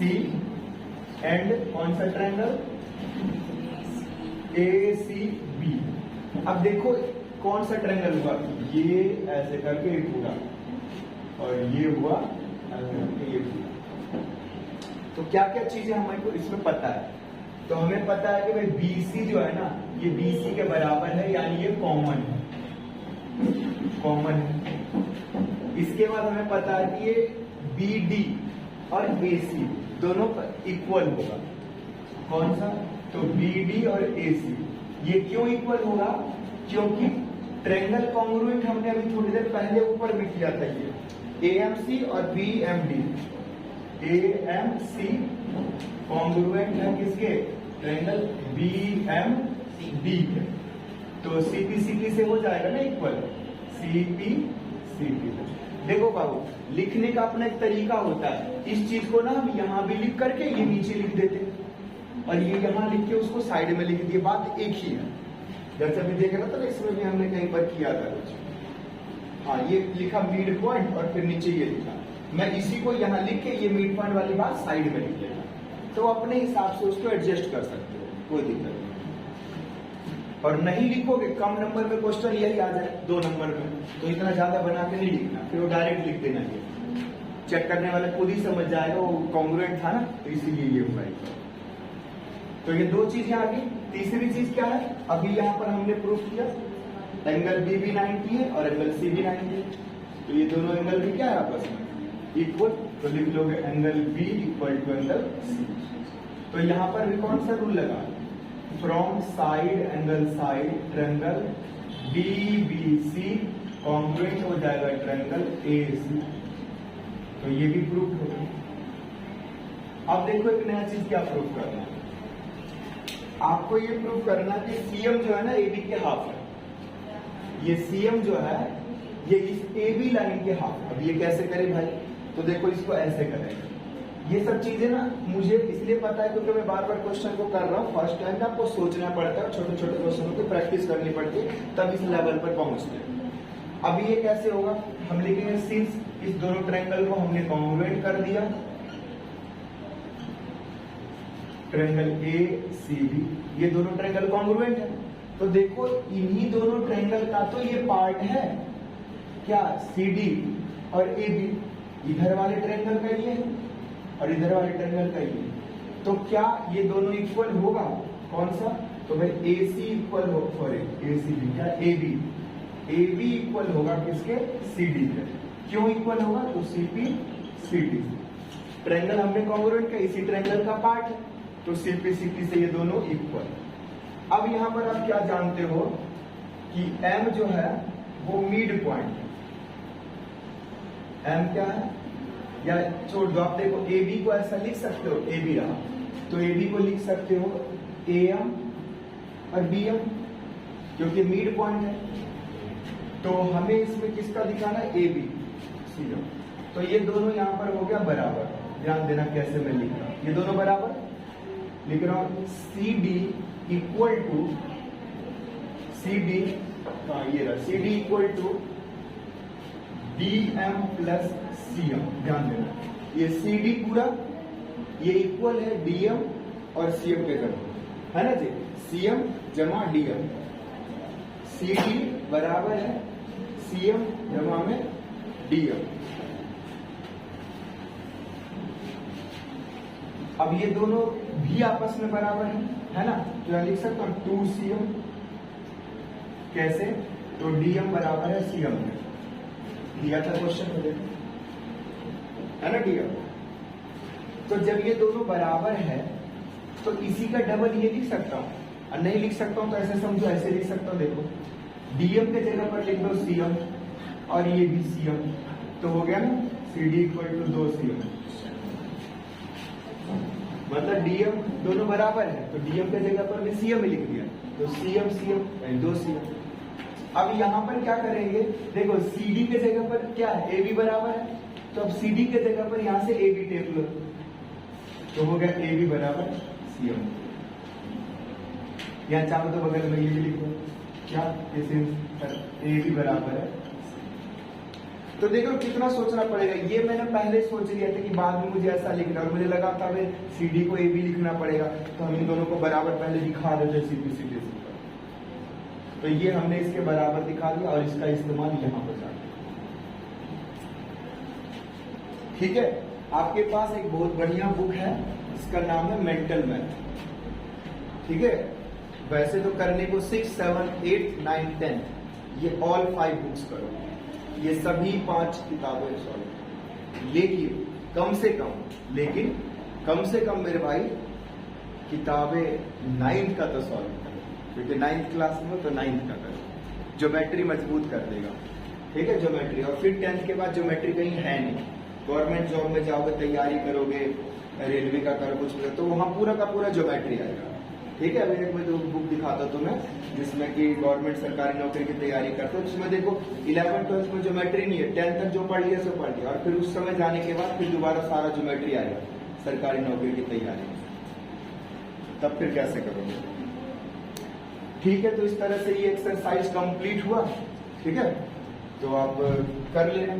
एंड कौन सा ट्रायंगल, ACB। अब देखो कौन सा ट्रायंगल हुआ, ये ऐसे करके ये पूरा, और ये हुआ ऐसे करके ये पूरा। तो क्या क्या चीजें हमें को इसमें पता है, तो हमें पता है कि भाई BC जो है ना, ये BC के बराबर है, यानी ये कॉमन है, कॉमन है। इसके बाद हमें पता है कि ये BD और AC दोनों इक्वल होगा। कौन सा, तो BD और AC। ये क्यों इक्वल होगा, क्योंकि ट्रायंगल कॉन्ग्रुएंट हमने अभी थोड़ी देर पहले ऊपर में किया था, ये AMC और BMD। AMC कॉन्ग्रुएंट है किसके, ट्रायंगल BMD के। तो CP से हो जाएगा ना इक्वल, CP। देखो बाबू, लिखने का अपना एक तरीका होता है, इस चीज को ना हम यहाँ भी लिख करके ये नीचे लिख देते हैं, और ये यहाँ लिख के उसको साइड में लिख दिए, बात एक ही है। जैसे अभी देख रहा था ना, इसमें भी हमने कहीं पर किया था कुछ, हाँ ये लिखा मिड पॉइंट और फिर नीचे ये लिखा, मैं इसी को यहाँ लिख के ये मिड पॉइंट वाली बात साइड में लिख लेना। तो अपने हिसाब से उसको एडजस्ट कर सकते हो, कोई दिक्कत नहीं। और नहीं लिखोगे, कम नंबर में क्वेश्चन यही आ जाए 2 नंबर में, तो इतना ज्यादा बना के नहीं लिखना, फिर वो डायरेक्ट लिख देना। ये चेक करने वाले खुद ही समझ जाएगा वो कॉन्ग्रुएंट था ना, तो इसीलिए ये हुआ। तो ये 2 चीजें आ गई। तीसरी चीज क्या है, अभी यहाँ पर हमने प्रूफ किया, एंगल बी भी 90 है और एंगल सी भी 90 है, तो ये दोनों एंगल भी क्या है आपस में इक्वल। तो लिख लोगे angle B equal to angle C. तो यहाँ पर भी कौन सा रूल लगा, from side angle side triangle DBC congruent हो जाएगा ट्रायंगल AC। तो ये भी प्रूफ हो गया। अब देखो एक नया चीज क्या प्रूफ करना है, आपको ये प्रूफ करना कि CM जो है ना AB के हाफ है। ये CM जो है ये इस AB लाइन के हाफ। अब ये कैसे करें भाई, तो देखो इसको ऐसे करेंगे, ये सब चीजें ना मुझे इसलिए पता है क्योंकि मैं बार बार क्वेश्चन को कर रहा हूँ। फर्स्ट टाइम आपको सोचना पड़ता है, छोटे छोटे क्वेश्चनों की प्रैक्टिस करनी पड़ती है, तब इस लेवल पर पहुंचते हैं। अभी ये कैसे होगा, हम लिखेंगे सिंस इस दोनों ट्रायंगल को हमने कॉन्ग्रुएंट कर दिया, ट्रायंगल ए सी बी, ये दोनों ट्रायंगल कॉन्ग्रुएंट है। तो देखो इन्हीं दोनों ट्रायंगल का तो ये पार्ट है क्या, सी डी और ए बी। इधर वाले ट्रायंगल का ये है और इधर वाले ट्रायंगल का ये, तो क्या ये दोनों इक्वल होगा? कौन सा? तो भाई ए सी इक्वल हो, सॉरी ए सी बी क्या, ए बी इक्वल होगा किसके, सी डी के। क्यों इक्वल होगा? तो C P C D, triangle हमने कॉन्ग्रुएंट का, इसी ट्रायंगल का पार्ट है, तो सी पी सी डी से ये दोनों इक्वल। अब यहां पर आप क्या जानते हो कि M जो है वो मिड पॉइंट है। M क्या है, या छोड़ दो, आप देखो ए बी को ऐसा लिख सकते हो, ए बी रहा तो ए बी को लिख सकते हो ए एम और बी एम, क्योंकि मिड पॉइंट है। तो हमें इसमें किसका दिखाना है, ए बी सी एम। तो ये दोनों यहां पर हो गया बराबर। ध्यान देना कैसे मैं लिख रहा हूं, ये दोनों बराबर लिख रहा हूं, C D equal to C D, ये रहा C D equal to D M plus C M. ध्यान देना ये सी डी पूरा ये इक्वल है डी एम और सी एम के जमा, है ना जी, सी एम जमा डी एम। सी डी बराबर है सी एम जमा में डी एम। अब ये दोनों भी आपस में बराबर है ना, तो यहां लिख सकता हूं 2cm। कैसे? तो dm बराबर है cm में, दिया था क्वेश्चन में, है ना dm। तो जब ये दोनों बराबर है तो इसी का डबल ये लिख सकता हूं, और नहीं लिख सकता हूं तो ऐसे समझो, ऐसे लिख सकता हूं। देखो dm के जगह पर लिख दो cm और ये भी cm, तो हो गया ना cd इक्वल टू 2cm। मतलब डीएम दोनों बराबर है, तो डीएम के जगह पर भी सीएम लिख दिया, तो सीएम सीएम 2cm। अब यहां पर क्या करेंगे, देखो सीडी के जगह पर क्या है, ए बी बराबर है, तो अब सीडी के जगह पर यहां से ए बी टेक लो, तो हो गया ए बी बराबर सीएम। यहां चाहो तो बगल में ये भी लिख दो, क्या ए बी बराबर है। तो देखो कितना सोचना पड़ेगा, ये मैंने पहले सोच लिया था कि बाद में मुझे ऐसा लिखना, और मुझे लगा था भाई सीडी को ए बी लिखना पड़ेगा, तो हम इन दोनों को बराबर पहले दिखा देते सीपी सी डी। तो ये हमने इसके बराबर दिखा दिया और इसका इस्तेमाल यहां पर कर दिया। ठीक है, आपके पास एक बहुत बढ़िया बुक है, इसका नाम है मेंटल मैथ। ठीक है, वैसे तो करने को 6, 7, 8, 9, 10 ये ऑल 5 बुक्स करो, ये सभी 5 किताबें सॉल्व, लेकिन कम से कम मेरे भाई किताबें 9th का तो सॉल्व करो, क्योंकि 9th क्लास में तो 9th का करो, ज्योमेट्री मजबूत कर देगा। ठीक है, ज्योमेट्री। और फिर 10th के बाद ज्योमेट्री कहीं है नहीं, गवर्नमेंट जॉब में जाओगे, तैयारी करोगे, रेलवे का करो कुछ भी, तो वहां पूरा का पूरा ज्योमेट्री आएगा। ठीक है, अभी एक मैं जो बुक दिखाता हूं तुम्हें, जिसमें कि गवर्नमेंट सरकारी नौकरी की तैयारी करते हो, जिसमें देखो 11th 12th में ज्योमेट्री नहीं है, 10th तक जो पढ़ लिया सो पढ़ लिया, और फिर उस समय जाने के बाद फिर दोबारा सारा ज्योमेट्री आएगा सरकारी नौकरी की तैयारी, तब फिर कैसे करोगे। ठीक है, तो इस तरह से ये एक्सरसाइज कंप्लीट हुआ। ठीक है, तो आप कर लेना।